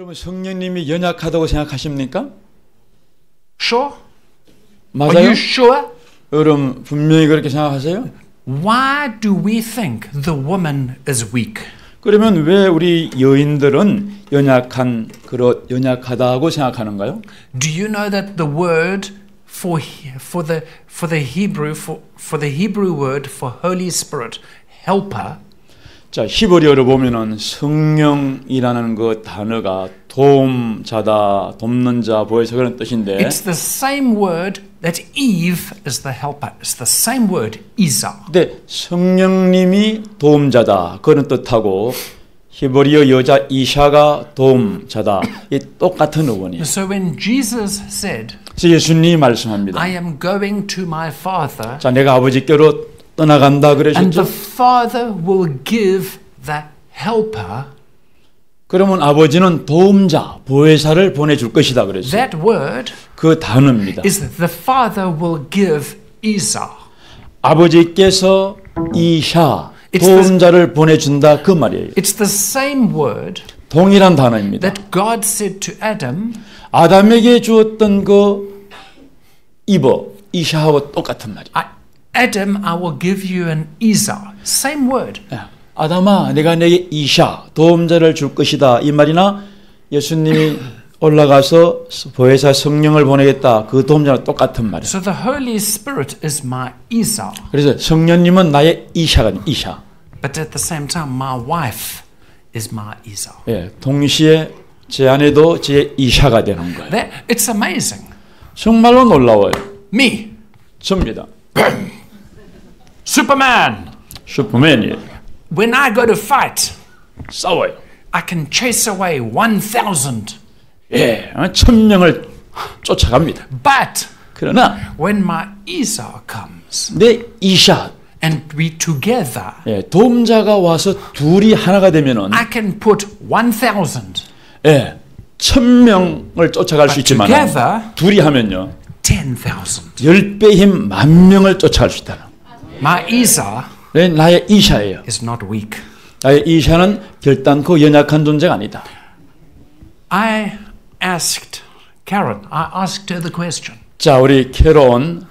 여러분 성령님이 연약하다고 생각하십니까? Sure? Are 맞아요? you sure? 여러분 분명히 그렇게 생각하세요? Why do we think the woman is weak? 그러면 왜 우리 여인들은 연약하다고 생각하는가요? Do you know that the word for the Hebrew word for Holy Spirit, helper, 자, 히브리어로 보면은 성령이라는 그 단어가 도움자다, 돕는 자, 보혜사 그런 뜻인데 it's the same word that Eve is the helper. It's the same word, Isa. 근데 성령님이 도움자다 그런 뜻하고 히브리어 여자 이샤가 도움자다 이 똑같은 어원이에요. So when Jesus said, 그래서 예수님이 말씀합니다. I am going to my Father, 자, 내가 아버지께로 떠나간다 and 그러셨죠? the Father will give the helper. 그러면 아버지는 도움자, 보혜사를 보내줄 것이다 그랬어요. That word 그 단어입니다. is that the Father will give Isa. 아버지께서 이샤, It's 도움자를 보내준다 그 말이에요. It's the same word 동일한 단어입니다. that God said to Adam, 아담에게 주었던 그 이샤하고 똑같은 말이에요. Adam, I will give you an Isa. Same word. 아담아, 내가 내게 이샤, 도움자를 줄 것이다 이 말이나 예수님이 올라가서 보혜사 성령을 보내겠다 그 도움자는 똑같은 말이에요. So the Holy Spirit is my Isa. 그래서 성령님은 나의 이샤가 이샤. But at the same time, my wife is my Isa. 예, 동시에 제 아내도 제 이샤가 되는 거예요. It's amazing. 정말로 놀라워요. Me, 접니다. Superman. 슈퍼맨이에요. When I go to fight, 싸워요. I can chase away 1,000. 예, 1,000명을 쫓아갑니다. But 그러나 when my Isa comes 내 이샤, and we together, 예, 도움자가 와서 둘이 하나가 되면은 I can put 1,000. 예, 1,000명을 쫓아갈 수 있지만 together, 둘이 하면요 10,000. 10배 힘 10,000명을 쫓아갈 수 있다. My Isa 네, 나의 이샤예요. is not weak. 나의 이샤는 결단코 연약한 존재가 아니다. I asked her the question. 자, 우리 캐론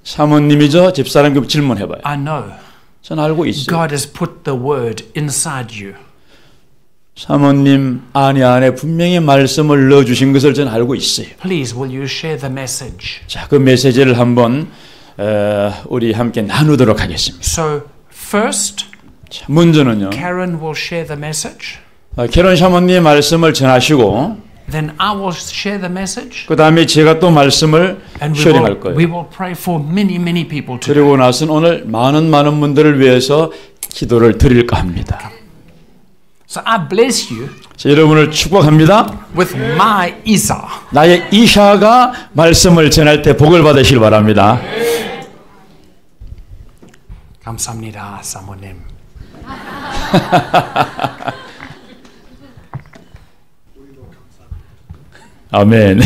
사모님이죠. 집사람 질문해봐요. I know 전 알고 있어요. God has put the word inside you. 사모님 안에 분명히 말씀을 넣어주신 것을 저는 알고 있어요. Please, will you share the message? 자, 그 메시지를 한번 우리 함께 나누도록 하겠습니다. So first, 자, 먼저는요. Karen will share the message. 캐론 사모님의 말씀을 전하시고 Then I will share the message. 그 다음에 제가 또 말씀을 And 쉐어링할 거예요. we will pray for many people today. 그리고 나서는 오늘 많은 분들을 위해서 기도를 드릴까 합니다. So I bless you 자, 여러분을 축복합니다. with my Isa. 나의 이샤가 말씀을 전할 때 복을 받으시길 바랍니다. 감사합니다, 사모님. 아멘.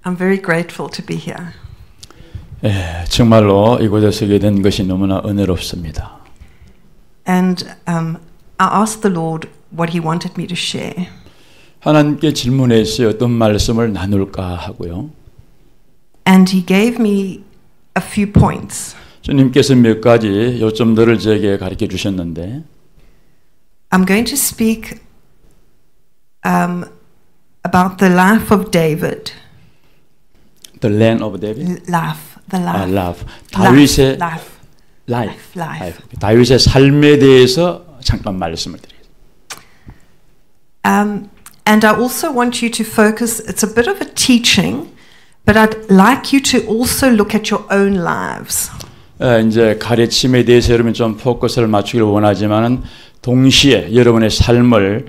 I'm very grateful to be here. 예, 정말로 이곳에 서게 된 것이 너무나 은혜롭습니다. And I asked the Lord what He wanted me to share. 하나님께 질문했어요. 어떤 말씀을 나눌까 하고요. And He gave me a few points. 주님께서 몇 가지 요점들을 제게 가르쳐 주셨는데 I'm going to speak about the life of David. The land of David. The life. life. 다윗의 life. 다윗의 삶에 대해서 잠깐 말씀을 드려요. And I also want you to focus. It's a bit of a teaching, but I'd like you to also look at your own lives. 이제 가르침에 대해서 여러분 좀 포커스를 맞추기를 원하지만은 동시에 여러분의 삶을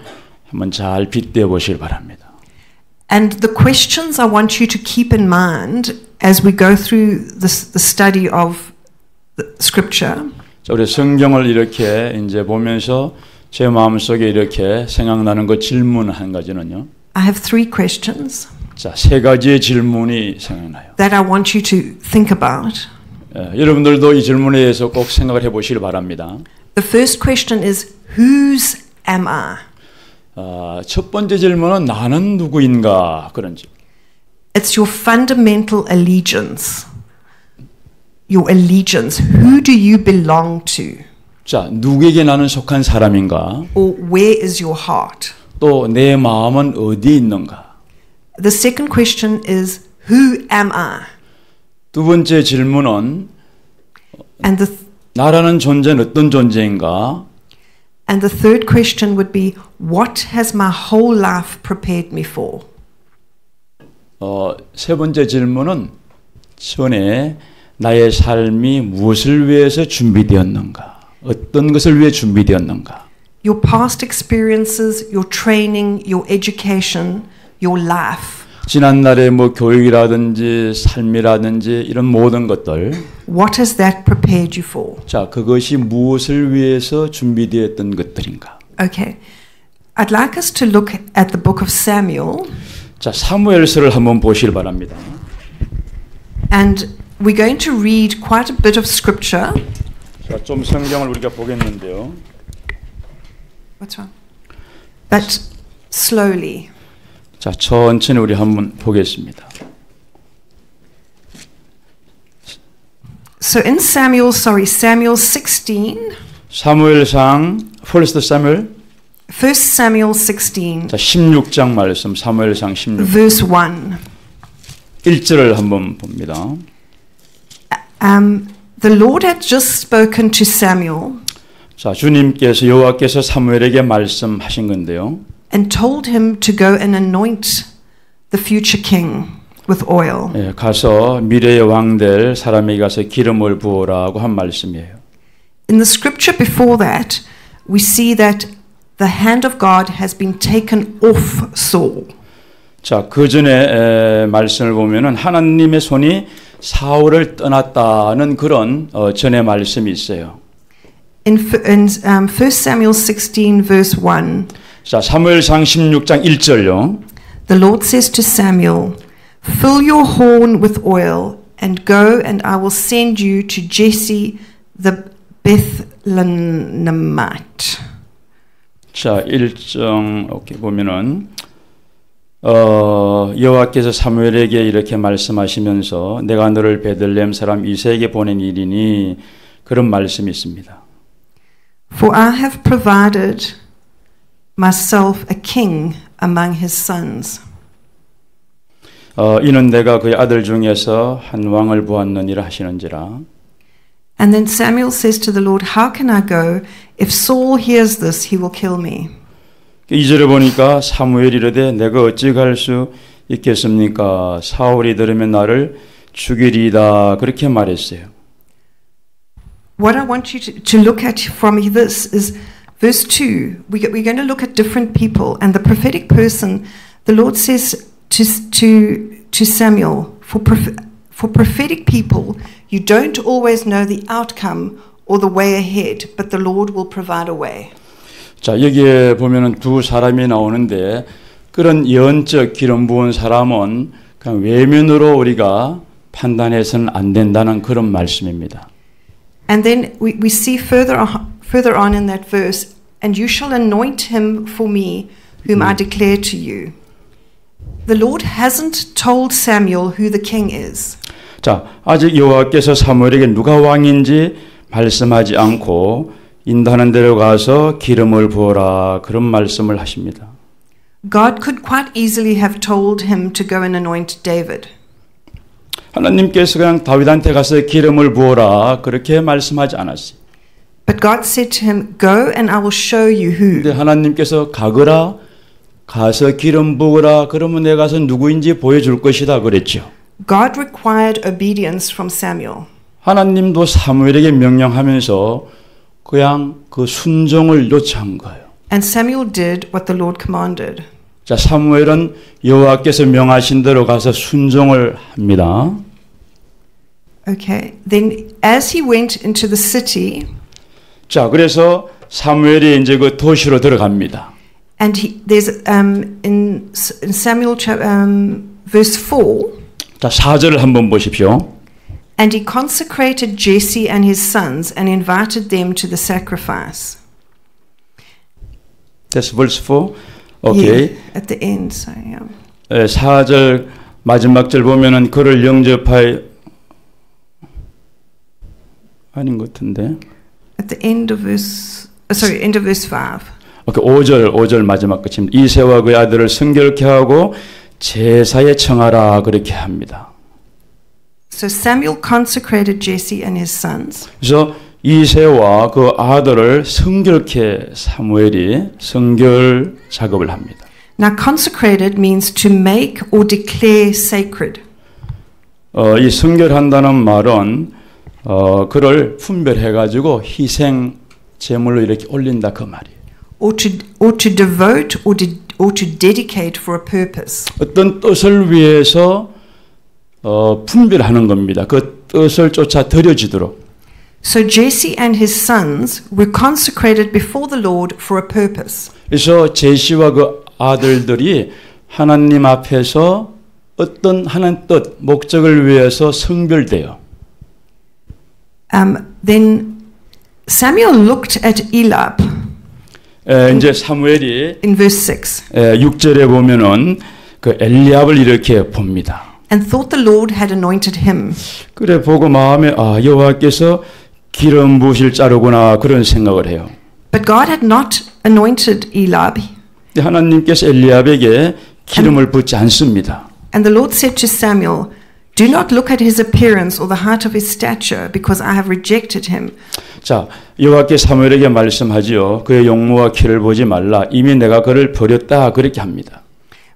한번 잘 빗대어 보시길 바랍니다. And the questions I want you to keep in mind as we go through the study of the scripture 자, 우리 성경을 이렇게 이제 보면서 제 마음속에 이렇게 생각나는 그 질문 한 가지는요. I have three questions 자, 세 가지의 질문이 생각나요. that I want you to think about. 여러분들도 이 질문에 대해서 꼭 생각을 해보시길 바랍니다. The first question is, whose am I? 첫 번째 질문은 나는 누구인가 그런지. It's your fundamental allegiance. Your allegiance. Who do you belong to? 자, 누구에게 나는 속한 사람인가? Or where is your heart? 또 내 마음은 어디 있는가? The second question is, who am I? 두 번째 질문은 And the 나라는 존재는 어떤 존재인가? And the third question would be, what has my whole life prepared me for? 세 번째 질문은 전에 나의 삶이 무엇을 위해서 준비되었는가? 어떤 것을 위해 준비되었는가? Your past experiences, your training, your education, your life. 지난날의 뭐 교육이라든지 삶이라든지 이런 모든 것들. What has that prepared you for? 자, 그것이 무엇을 위해서 준비되었던 것들인가? Okay. I'd like us to look at the book of Samuel. 자, 사무엘서를 한번 보시길 바랍니다. And we're going to read quite a bit of scripture. 자, 좀 성경을 우리가 보겠는데요. What's wrong? But slowly. 자, 천천히 우리 한번 보겠습니다. So in Samuel 16. 사무엘상, First Samuel. 1 Samuel 16. 자, 16장 말씀, 사무엘상 16장. Verse 1. 1절을 한번 봅니다. The Lord had just spoken to Samuel. 자, 주님께서 여호와께서 사무엘에게 말씀하신 건데요. And told him to go and anoint the future king with oil. 예, 가서 미래의 왕 될 사람에게 가서 기름을 부어라고 한 말씀이에요. In the scripture before that, we see that the hand of God has been taken off Saul. 자, 그 전에 말씀을 보면은 하나님의 손이 사울을 떠났다는 그런 전의 말씀이 있어요. In 1 Samuel 16 verse 1, 자, 사무엘상 16장 1절요. the Lord says to Samuel, fill your horn with oil and go and I will send you to Jesse the Bethlehemite. 자, 1장 오케이 보면은 여호와께서 사무엘에게 이렇게 말씀하시면서 내가 너를 베들레헴 사람 이새에게 보낸 일이니 그런 말씀이 있습니다. For I have provided myself a king among his sons. 이는 내가 그의 아들 중에서 한 왕을 보았느니라 하시는지라. And then Samuel says to the Lord, how can I go? If Saul hears this, he will kill me. 2절에 보니까 사무엘이 이르되 내가 어찌 갈 수 있겠습니까? 사울이 들으면 나를 죽이리이다. 그렇게 말했어요. What I want you to look at from this is verse 2. We're going to look at different people. And the prophetic person, the Lord says to Samuel, for prophetic people, you don't always know the outcome or the way ahead, but the Lord will provide a way. 자, 여기에 보면은 두 사람이 나오는데 그런 예언적 기름 부은 사람은 그냥 외면으로 우리가 판단해서는 안 된다는 그런 말씀입니다. And then we see further on in that verse, and you shall anoint him for me, whom I declare to you. The Lord hasn't told Samuel who the king is. 자, 아직 여호와께서 사무엘에게 누가 왕인지 말씀하지 않고 인도하는 데로 가서 기름을 부어라 그런 말씀을 하십니다. God could quite easily have told him to go and anoint David. 하나님께서 그냥 다윗한테 가서 기름을 부어라 그렇게 말씀하지 않았어요. But God said to him, go and I will show you who. 근데 하나님께서 가거라 가서 기름 부으라 그러면 내가 가서 누구인지 보여줄 것이다 그랬죠. God required obedience from Samuel. 하나님도 사무엘에게 명령하면서 그냥 그 순종을 요청한 거예요. And Samuel did what the Lord commanded. 자, 사무엘은 여호와께서 명하신 대로 가서 순종을 합니다. Okay. Then as he went into the city, 자, 그래서 사무엘이 이제 그 도시로 들어갑니다. and there's in Samuel verse 4, 자, 4절을 한번 보십시오. and he consecrated Jesse and his sons and invited them to the sacrifice. That's verse 4. 오케이. Yeah, at the end, sorry. 4절 마지막 절 보면은 그를 영접하여 아닌 것 같은데. At the end of verse, end of verse 5. 오케이, 5절 마지막 끝입니다. 이새와 그의 아들을 성결케 하고 제사에 청하라 그렇게 합니다. So Samuel consecrated Jesse and his sons. 그래서 이새와 그 아들을 성결케 사무엘이 성결 작업을 합니다. Now consecrated means to make or declare sacred. 이 성결한다는 말은 그를 분별해 가지고 희생 제물로 이렇게 올린다 그 말이에요. Or to devote or to dedicate for a purpose. 어떤 뜻을 위해서 분별하는 겁니다. 그 뜻을 쫓아 드려지도록. So Jesse and his sons were consecrated before the Lord for a purpose. 그래서 제시와 그 아들들이 하나님 앞에서 어떤 하나님 뜻, 목적을 위해서 성별돼요. Then Samuel looked at Eliab. 이제 사무엘이 in verse 6. 6절에 보면은 그 엘리압을 이렇게 봅니다. And thought the Lord had anointed him. 그래 보고 마음에 여호와께서 기름 부으실 자루구나 그런 생각을 해요. But God had not anointed Eliab. 하나님께서 엘리압에게 기름을 붓지 않습니다. And the Lord said to Samuel, "Do not look at his appearance or the height of his stature, because I have rejected him." 자, 여호와께서 사무엘에게 말씀하지요. 그의 용모와 키를 보지 말라. 이미 내가 그를 버렸다. 그렇게 합니다.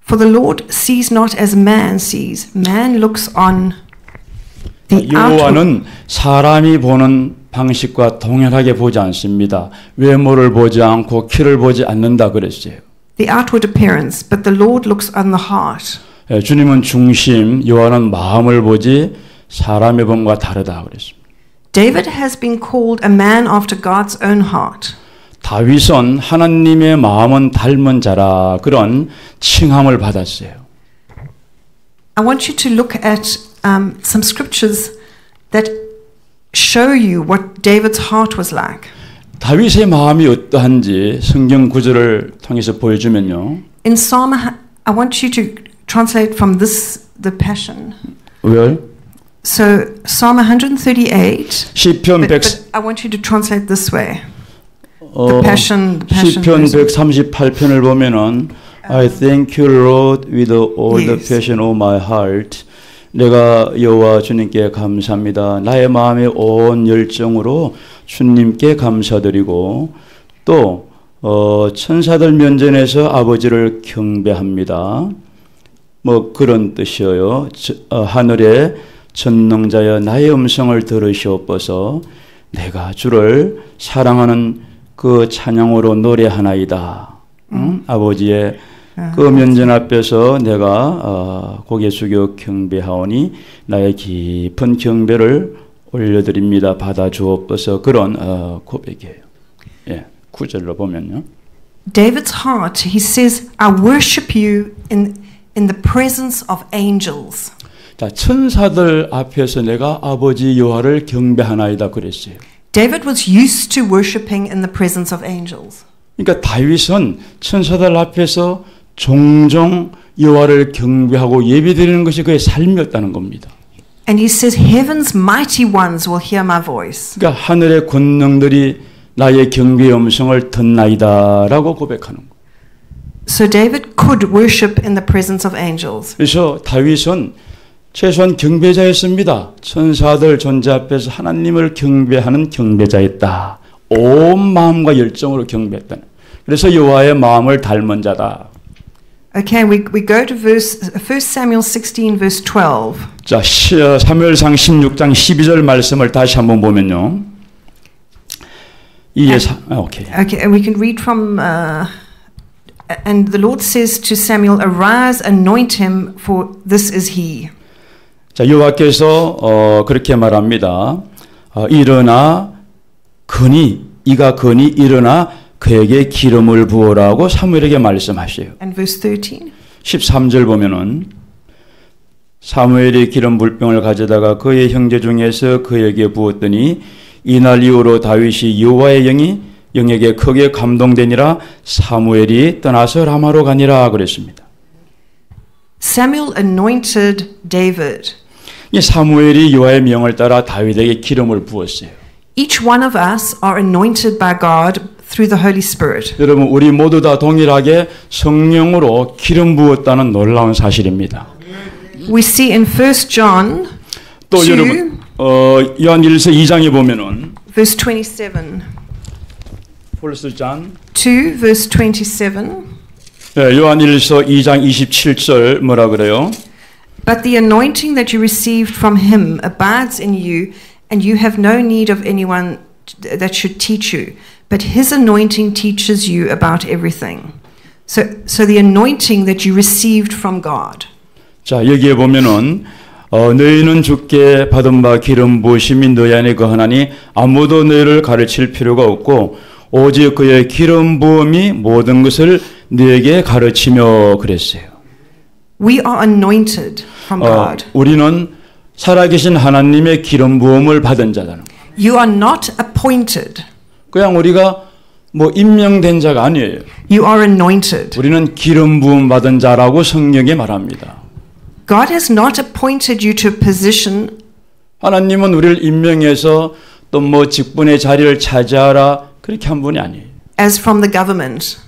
For the Lord sees not as man sees. Man looks on the outward. 여호와는 사람이 보는 방식과 동일하게 보지 않습니다. 외모를 보지 않고 키를 보지 않는다 그랬어요. The outward appearance, but the Lord looks on the heart. 주님은 중심, 여호와는 마음을 보지 사람의 범과 다르다 그랬습니다. David has been called a man after God's own heart. 다윗은 하나님의 마음은 닮은 자라 그런 칭함을 받았어요. I want you to look at some scriptures that show you what David's heart was like. 다윗의 마음이 어떠한지 성경 구절을 통해서 보여주면요. In Psalm, I want you to translate from the Passion. Where? So Psalm 138. 시편 But I want you to translate this way. The Passion 시편 138편을 보면은 I thank you, Lord, with all the passion of my heart. 내가 여호와 주님께 감사합니다. 나의 마음의 온 열정으로 주님께 감사드리고 또 천사들 면전에서 아버지를 경배합니다. 뭐 그런 뜻이에요. 하늘의 전능자여 나의 음성을 들으시옵소서. 내가 주를 사랑하는 그 찬양으로 노래하나이다. 아버지의 그 면전 앞에서 내가 고개 숙여 경배하오니 나의 깊은 경배를 올려드립니다. 받아주옵소서. 그런 고백이에요. 예, 9절로 보면요. David's heart, he says, I worship you in the presence of angels. 자, 천사들 앞에서 내가 아버지 여호와를 경배하나이다 그랬어요. David was used to worshiping in the presence of angels. 그러니까 다윗은 천사들 앞에서 종종 여호와를 경배하고 예배드리는 것이 그의 삶이었다는 겁니다. And he says, Heaven's mighty ones will hear my voice. 그러니까 하늘의 권능들이 나의 경배의 음성을 듣나이다라고 고백하는 거예요. So David could worship in the presence of angels. 그래서 다윗은 최소한 경배자였습니다. 천사들 존재 앞에서 하나님을 경배하는 경배자였다. 온 마음과 열정으로 경배했다. 그래서 여호와의 마음을 닮은 자다. Okay, we go to 1 Samuel 16 verse 12. 자, 사무엘상 16장 12절 말씀을 다시 한번 보면요. Okay, and we can read from And the Lord says to Samuel, "Arise, anoint him, for this is he." 자, 여호와께서 그렇게 말합니다. 일어나 이가 거니 일어나 그에게 기름을 부으라고 사무엘에게 말씀하셔요. And verse 13. 13절 보면은 사무엘이 기름 물병을 가져다가 그의 형제 중에서 그에게 부었더니 이날 이후로 다윗이 여호와의 영에게 크게 감동되니라. 사무엘이 떠나서 라마로 가니라 그랬습니다. Samuel anointed David. 이 사무엘이 여호와의 명을 따라 다윗에게 기름을 부었어요. Each one of us are anointed by God through the Holy Spirit. 여러분, 우리 모두 다 동일하게 성령으로 기름 부었다는 놀라운 사실입니다. We see in 1 John 또 2, 여러분 요한일서 2장에 보면은 verse 27. 2 verse 27. 네, 요한일서 2장 27절 뭐라 그래요? But the anointing that you received from him abides in you, and you have no need of anyone that should teach you, but his anointing teaches you about everything. So the anointing that you received from God. 자, 여기에 보면은 너희는 주께 받은 바 기름 부으심이 너희 안에 거하나니 아무도 너희를 가르칠 필요가 없고 오직 그의 기름 부음이 모든 것을 너에게 가르치며 그랬어요. We are anointed from God. 우리는 살아계신 하나님의 기름 부음을 받은 자다는 거예요. You are not appointed. 그냥 우리가 뭐 임명된 자가 아니에요. You are anointed. 우리는 기름 부음 받은 자라고 성경에 말합니다. God has not appointed you to a position. 하나님은 우리를 임명해서 또 뭐 직분의 자리를 차지하라 그렇게 한 분이 아니에요. As from the government.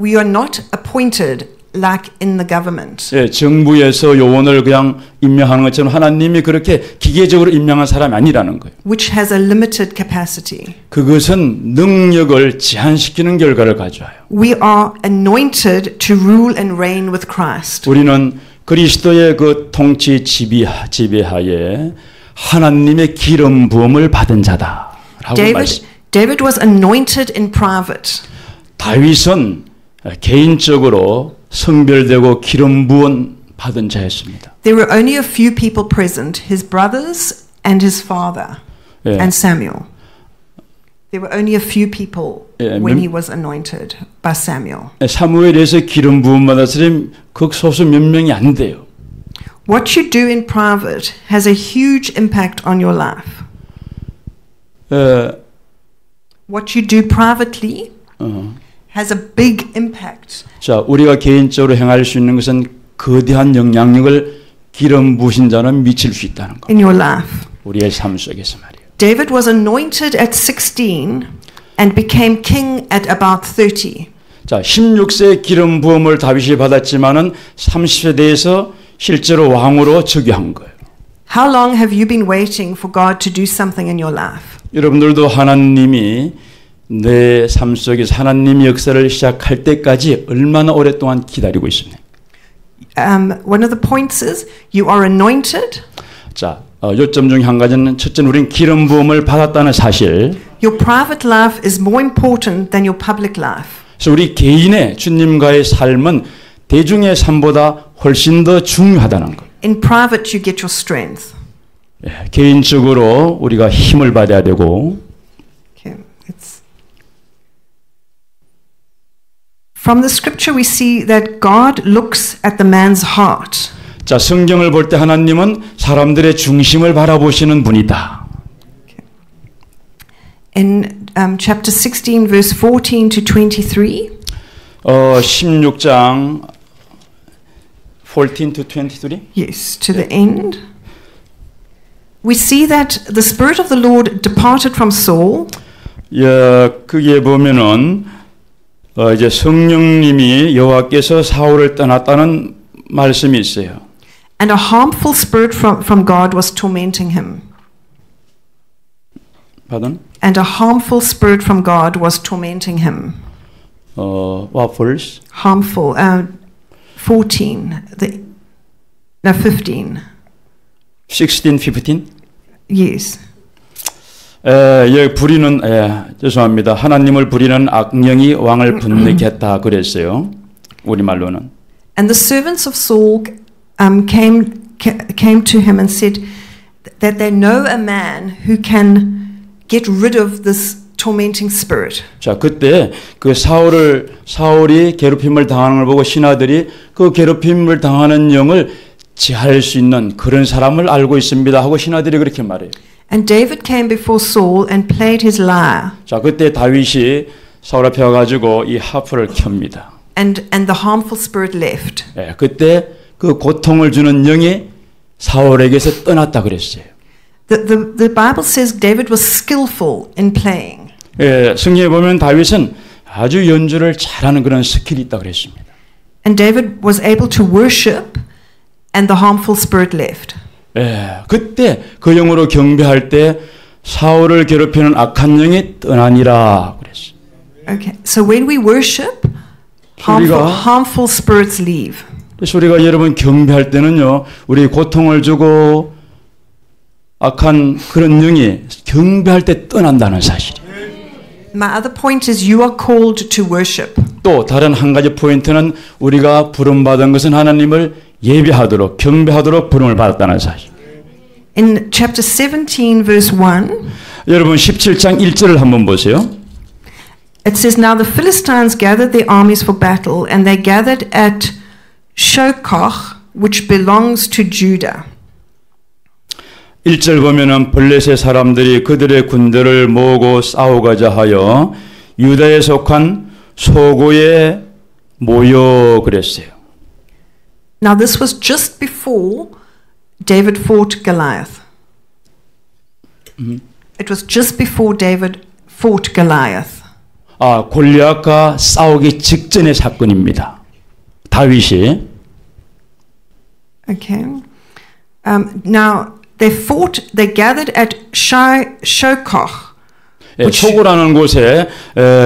We are not appointed like in the government. 예, 정부에서 요원을 그냥 임명하는 것처럼 하나님이 그렇게 기계적으로 임명한 사람이 아니라는 거예요. Which has a limited capacity. 그것은 능력을 제한시키는 결과를 가져와요. We are anointed to rule and reign with Christ. 우리는 그리스도의 그 통치 지배하에 하나님의 기름 부음을 받은 자다라고 말씀. David was anointed in private. 다윗은 개인적으로 성별되고 기름 부음 받은 자였습니다. There were only a few people present, his brothers and his father and Samuel. There were only a few people when he was anointed by Samuel. 사무엘에서 기름 부음 받은 사람이 극소수 몇 명이 안 돼요. What you do in private has a huge impact on your life. What you do privately has a big impact. 자, 우리가 개인적으로 행할 수 있는 것은 거대한 영향력을 기름 부으신 자는 미칠 수 있다는 것. In your life. 우리의 삶 속에서 말이에요. David was anointed at 16 and became king at about 30. 자, 16세 기름 부음을 다윗이 받았지만은 30세 돼서 실제로 왕으로 즉위한 거예요. How long have you been waiting for God to do something in your life? 여러분들도 하나님이 내 삶 속에서 하나님의 역사를 시작할 때까지 얼마나 오랫동안 기다리고 있습니까? One of the points is you are anointed. 자, 요점 중 한 가지는 첫째는 우리는 기름 부음을 받았다는 사실. Your private life is more important than your public life. 그래서 우리 개인의 주님과의 삶은 대중의 삶보다 훨씬 더 중요하다는 것. In private you get your strength. 예, 개인적으로 우리가 힘을 받아야 되고. Okay, From the scripture we see that God looks at the man's heart. 자, 성경을 볼 때 하나님은 사람들의 중심을 바라보시는 분이다. In chapter 16 verse 14 to 23. 16장 14 to 23? Yes, to the end. We see that the Spirit of the Lord departed from Saul. 예, 그게 보면은 이제 성령님이 여호와께서 사울을 떠났다는 말씀이 있어요. And a harmful spirit from God was tormenting him. Pardon? And a harmful spirit from God was tormenting him. What verse? Harmful. 15. 16, 15? Yes. 여기 부리는 죄송합니다. 하나님을 부리는 악령이 왕을 분내겠다 그랬어요. 우리말로는. And the servants of Saul came to him and said that they know a man who can get rid of this tormenting spirit. 자, 그때 그 사울이 괴롭힘을 당하는 걸 보고 신하들이 그 괴롭힘을 당하는 영을 제할 수 있는 그런 사람을 알고 있습니다 하고 신하들이 그렇게 말해요. And David came before Saul and played his lyre. 자, 그때 다윗이 사울 앞에 와가지고 이 하프를 켭니다. And the harmful spirit left. 그때 그 고통을 주는 영이 사울에게서 떠났다 그랬어요. The Bible says David was skillful in playing. 성경에 보면 다윗은 아주 연주를 잘하는 그런 스킬이 있다 그랬습니다. And David was able to worship and the harmful spirit left. 그때 그 영으로 경배할 때 사울을 괴롭히는 악한 영이 떠나니라 그랬어요. Okay, so when we worship, harmful spirits leave. 그래서 우리가 여러분 경배할 때는요, 우리 고통을 주고 악한 그런 영이 경배할 때 떠난다는 사실이에요. My other point is you are called to worship. 또 다른 한 가지 포인트는 우리가 부름받은 것은 하나님을 예배하도록 경배하도록 부름을 받았다는 사실. In chapter 17 verse 1, 여러분 17장 1절을 한번 보세요. it says, Now the Philistines gathered their armies for battle, and they gathered at Shokoch, which belongs to Judah. 1절 보면은 블레셋 사람들이 그들의 군대를 모으고 싸우고자 하여 유다에 속한 소고에 모여 그랬어요. Now this was just before David fought Goliath. It was just before David fought Goliath. 골리앗과 싸우기 직전의 사건입니다. 다윗이. Okay. Now they gathered at Shokoch. 소고라는 곳에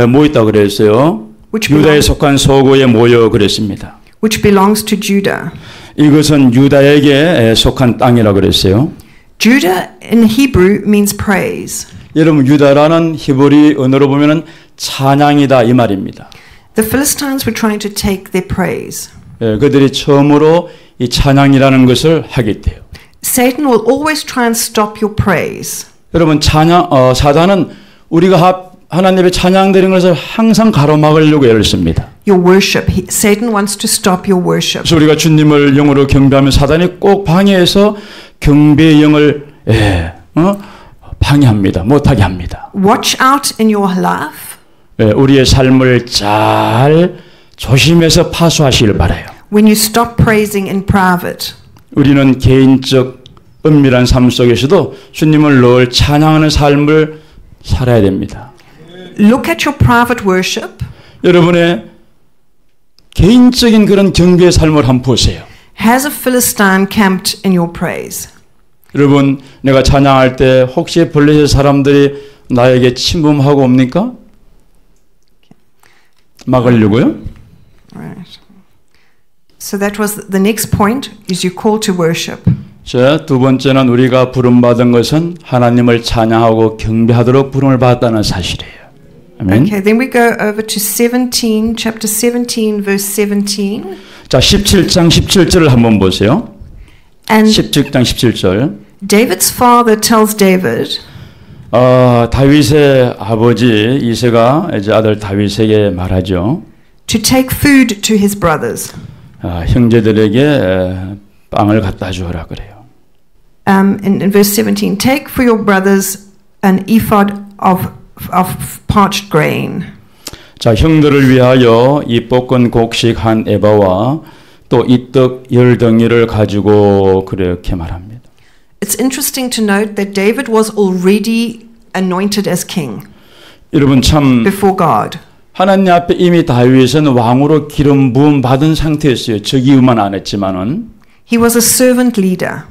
모였다 그랬어요. 유다에 속한 소고에 모여 그랬습니다. Which belongs to Judah. 이것은 유다에게 속한 땅이라 그랬어요. Judah in Hebrew means praise. 여러분 유다라는 히브리 언어로 보면은 찬양이다 이 말입니다. The Philistines were trying to take their praise. 그들이 처음으로 이 찬양이라는 것을 하겠대요. Satan will always try and stop your praise. 여러분 사단은 우리가 하나님의 찬양드리는 것을 항상 가로막으려고 애를 씁니다. Your worship. Satan wants to stop your worship. 그래서 우리가 주님을 영으로 경배하면 사단이 꼭 방해해서 경배의 영을 방해합니다. 못하게 합니다. Watch out in your life. 우리의 삶을 잘 조심해서 파수하시길 바라요. When you stop praising in private. 우리는 개인적 은밀한 삶 속에서도 주님을 늘 찬양하는 삶을 살아야 됩니다. Look at your private worship. 여러분의 개인적인 그런 경배의 삶을 한번 보세요. Has a Philistine camped in your praise? 여러분, 내가 찬양할 때 혹시 블레셋 사람들이 나에게 침범하고 옵니까? 막으려고요? Right. So that was the next point is you call to worship. 자, 두 번째는 우리가 부름받은 것은 하나님을 찬양하고 경배하도록 부름을 받았다는 사실이에요. 아멘. Okay, then we go over to chapter 17, verse 17. 자, 17장 17절을 한번 보세요. And 17장 17절. David's father tells David, 다윗의 아버지 이새가 이제 아들 다윗에게 말하죠. to take food to his brothers. 형제들에게 빵을 갖다 주어라 그래요. In verse 17, take for your brothers an ephod of parched grain. 자, 형들을 위하여 이 볶은 곡식 한 에바와 또 이 떡 10덩이를 가지고 그렇게 말합니다. It's interesting to note that David was already anointed as king 여러분 참 before God. 하나님 앞에 이미 다윗은 왕으로 기름 부음 받은 상태였어요. 즉위만 안 했지만은. He was a servant leader.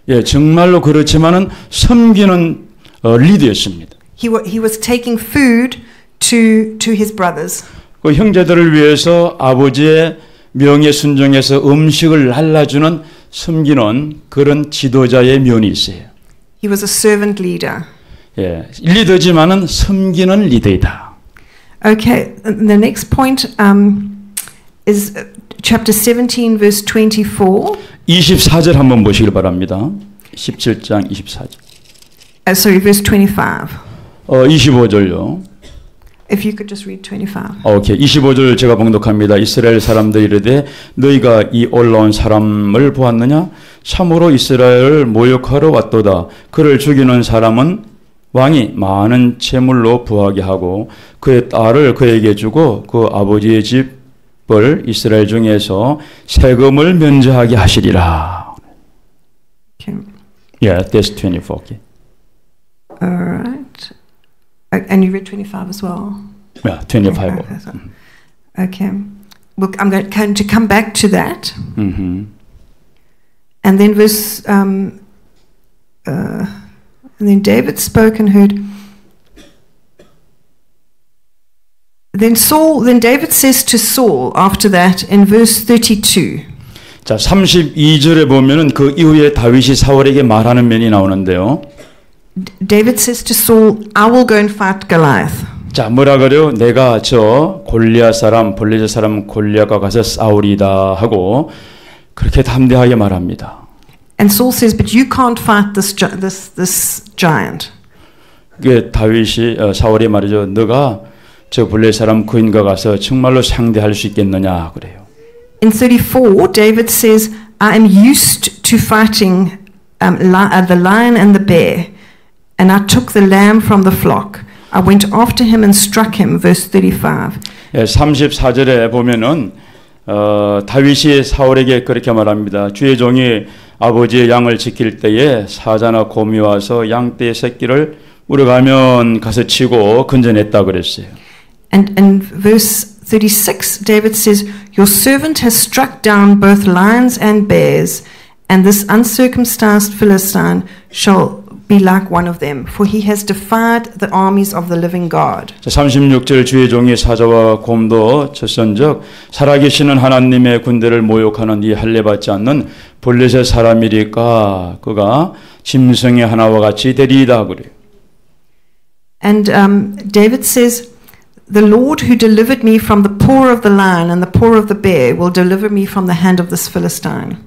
예, 정말로 그렇지만은 섬기는 리더였습니다. He was taking food to his brothers. 그 형제들을 위해서 아버지의 명에 순종해서 음식을 날라주는 섬기는 그런 지도자의 면이 있어요. He was a servant leader. 예, 리더지만은 섬기는 리더이다. Okay, the next point is chapter 17, verse 24. 24절 한번 보시길 바랍니다. 17장 24절. Sorry, verse 25. 25절요. If you could just read 25. 오케이. 25절 제가 봉독합니다. 이스라엘 사람들이 이르되 너희가 이 올라온 사람을 보았느냐? 참으로 이스라엘을 모욕하러 왔도다. 그를 죽이는 사람은 왕이 많은 재물로 부하게 하고 그의 딸을 그에게 주고 그 아버지의 집을 이스라엘 중에서 세금을 면제하게 하시리라. Okay. Yeah, that's 24. Okay. All right. And you read 25 as well? Yeah, 25. Okay. Well, I'm going to come back to that. Mm-hmm. And then verse, and then David spoke and heard. Then David says to Saul after that in verse 32. 자, 32절에 보면은 그 이후에 다윗이 사울에게 말하는 면이 나오는데요. David says to Saul, I will go and fight Goliath. 자, 뭐라 그래요? 내가 저 골리앗 사람, 블레셋 사람 골리앗과 가서 싸우리다 하고 그렇게 담대하게 말합니다. And Saul says, but you can't fight this giant. 그 다윗이 사울이 말이죠. 너가 저 블레셋 사람 그인과 가서 정말로 상대할 수 있겠느냐 그래요. In 34, David says, I am used to fighting the lion and the bear, and I took the lamb from the flock. I went after him and struck him. Verse 35. 예, 34절에 보면은 다윗이 사울에게 그렇게 말합니다. 주의 종이 아버지의 양을 지킬 때에 사자나 곰이 와서 양떼의 새끼를 물어가면 가서 치고 근전했다 그랬어요. And in verse 36, David says, your servant has struck down both lions and bears, and this uncircumcised Philistine shall be like one of them, for he has defied the armies of the living God. 36절 주의 종이 사자와 곰도 쳤은즉 살아계시는 하나님의 군대를 모욕하는 이 할례받지 않는 블레셋 사람이리까 그가 짐승의 하나와 같이 되리이다 그래요. And David says, the Lord who delivered me from the paw of the lion and the paw of the bear will deliver me from the hand of this Philistine.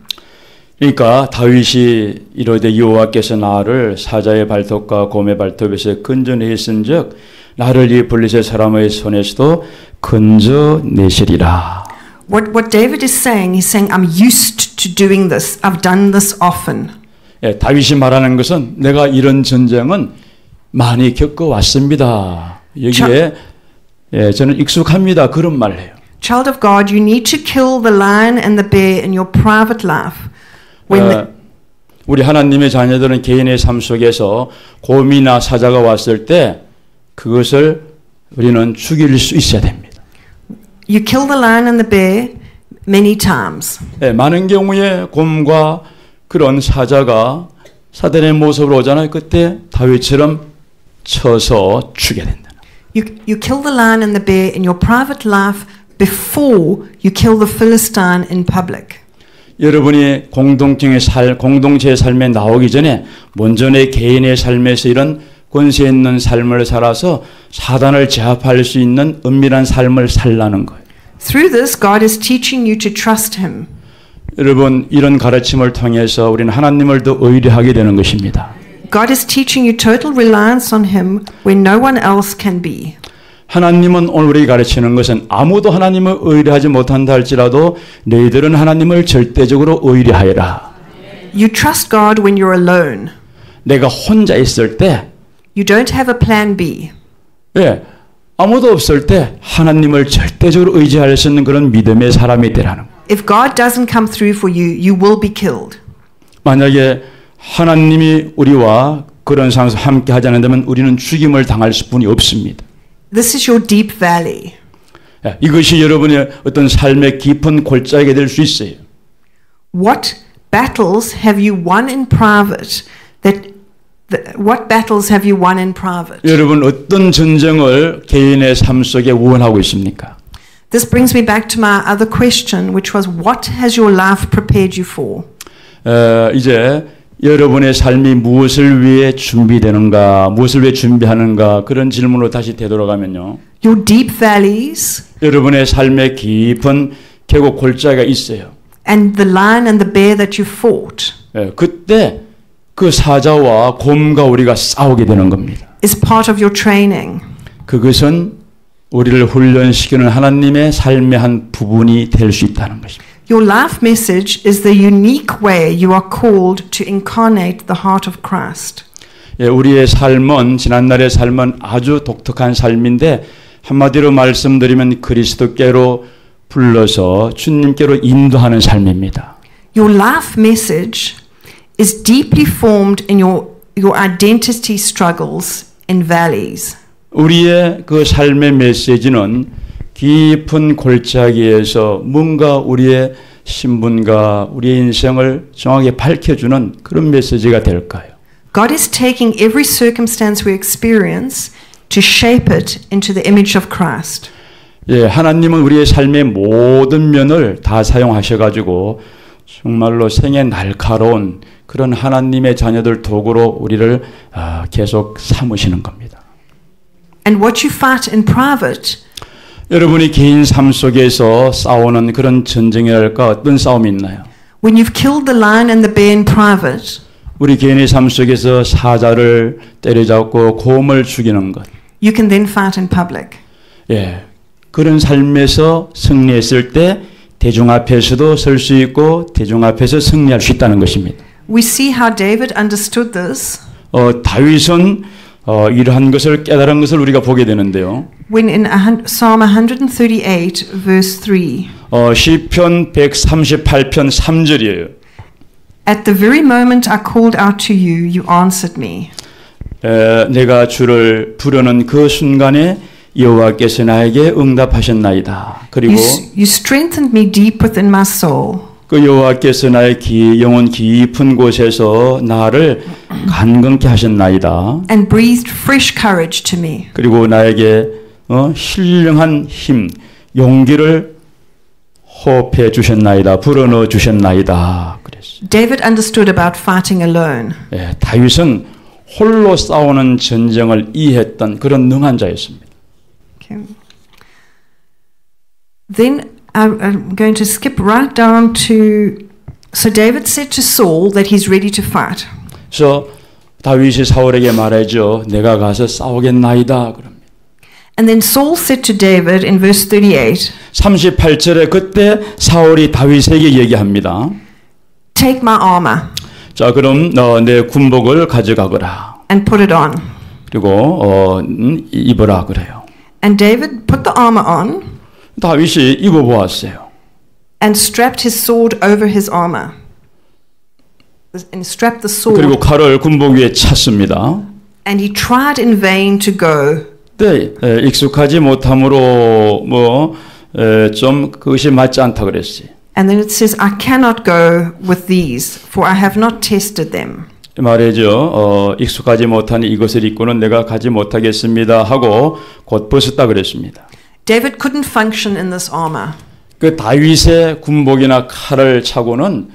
그러니까 다윗이 이르되 여호와께서 나를 사자의 발톱과 곰의 발톱에서 건져내신즉 나를 이 블레셋 사람의 손에서도 건져내시리라. What David is saying, he's saying, I'm used to doing this. I've done this often. 예, 다윗이 말하는 것은 내가 이런 전쟁은 많이 겪어왔습니다. 여기에 예, 저는 익숙합니다. 그런 말을 해요. Child of God, you need to kill the lion and the bear in your private life. 우리 하나님의 자녀들은 개인의 삶 속에서 곰이나 사자가 왔을 때 그것을 우리는 죽일 수 있어야 됩니다. You kill the lion and the bear many times. 네, 많은 경우에 곰과 그런 사자가 사단의 모습으로 오잖아요. 그때 다윗처럼 쳐서 죽여야 된다. You kill the lion and the bear in your private life before you kill the Philistine in public. 여러분이 공동체의 삶에 나오기 전에 먼저 내 개인의 삶에서 이런 권세 있는 삶을 살아서 사단을 제압할 수 있는 은밀한 삶을 살라는 거예요. Through this, God is teaching you to trust Him. 여러분 이런 가르침을 통해서 우리는 하나님을 더 의뢰하게 되는 것입니다. God is teaching you total reliance on Him when no one else can be. 하나님은 오늘 우리에게 가르치는 것은 아무도 하나님을 의뢰하지 못한다 할지라도 너희들은 하나님을 절대적으로 의뢰하여라. You trust God when you're alone. 내가 혼자 있을 때 You don't have a plan B. 예, 아무도 없을 때 하나님을 절대적으로 의지할 수 있는 그런 믿음의 사람이 되라는 거예요. If God doesn't come through for you, you will be killed. 만약에 하나님이 우리와 그런 상황에서 함께 하지 않는다면 우리는 죽임을 당할 수뿐이 없습니다. This is your deep valley. 예, 이것이 여러분의 어떤 삶의 깊은 골짜기가 될 수 있어요. What battles have you won in private? What battles have you won in private? 여러분 어떤 전쟁을 개인의 삶 속에 원하고 있습니까? This brings me back to my other question, which was, what has your life prepared you for? 이제 여러분의 삶이 무엇을 위해 준비되는가, 무엇을 위해 준비하는가 그런 질문으로 다시 되돌아가면요. Your deep valleys 여러분의 삶에 깊은 계곡 골짜기가 있어요. and the lion and the bear that you fought 예, 그때 그 사자와 곰과 우리가 싸우게 되는 겁니다. is part of your training. 그것은 우리를 훈련시키는 하나님의 삶의 한 부분이 될 수 있다는 것입니다. Your life message is the unique way you are called to incarnate the heart of Christ. 예, 우리의 삶은 지난날의 삶은 아주 독특한 삶인데 한마디로 말씀드리면 그리스도께로 불러서 주님께로 인도하는 삶입니다. Your life message is deeply formed in your identity struggles in valleys. 우리의 그 삶의 메시지는 깊은 골짜기에서 뭔가 우리의 신분과 우리의 인생을 정확하게 밝혀주는 그런 메시지가 될까요? God is taking every circumstance we experience to shape it into the image of Christ. 예, 하나님은 우리의 삶의 모든 면을 다 사용하셔가지고 정말로 생애 날카로운 그런 하나님의 자녀들 도구로 우리를 계속 삼으시는 겁니다. And what you fight in private 여러분이 개인 삶 속에서 싸우는 그런 전쟁이랄까 어떤 싸움이 있나요? when you've killed the lion and the bear in private, 우리 개인의 삶 속에서 사자를 때려잡고 곰을 죽이는 것. you can then fight in public. 예, 그런 삶에서 승리했을 때 대중 앞에서도 설 수 있고 대중 앞에서 승리할 수 있다는 것입니다. We see how David understood this 다윗은 이러한 것을 깨달은 것을 우리가 보게 되는데요. when in Psalm 138 verse 3. 시편 138편 3절이에요. At the very moment I called out to you, you answered me. 내가 주를 부르는 그 순간에 여호와께서 나에게 응답하셨나이다. 그리고 You strengthened me deep within my soul. 그 여호와께서 나의 영혼 깊은 곳에서 나를 간근케 하셨나이다. And breathed fresh courage to me. 그리고 나에게 신령한 힘, 용기를 호흡해 주셨나이다. 불어넣어 주셨나이다. 그랬어요. David understood about fighting alone. 예, 다윗은 홀로 싸우는 전쟁을 이해했던 그런 능한 자였습니다. Okay. Then I'm going to skip right down to. So David said to Saul that he's ready to fight. 그래서 다윗이 사울에게 말하죠. 내가 가서 싸우겠나이다. 그럽니다. And then Saul said to David in verse 38, 38절에 그때 사울이 다윗에게 얘기합니다. Take my armor 자, 그럼 내 군복을 가져가거라. and put it on. 그리고 입어라 그래요. And David put the armor on 다윗이 입어보았어요. and strapped his sword over his armor. And strapped the sword. 그리고 칼을 군복 위에 찼습니다. And he tried in vain to go. 네, 익숙하지 못함으로 좀 그것이 맞지 않다 그랬어요. And then it says, I cannot go with these, for I have not tested them. 말이죠. 익숙하지 못한 이것을 입고는 내가 가지 못하겠습니다 하고 곧 벗었다 그랬습니다. David couldn't function in this armor. 그 다윗의 군복이나 칼을 차고는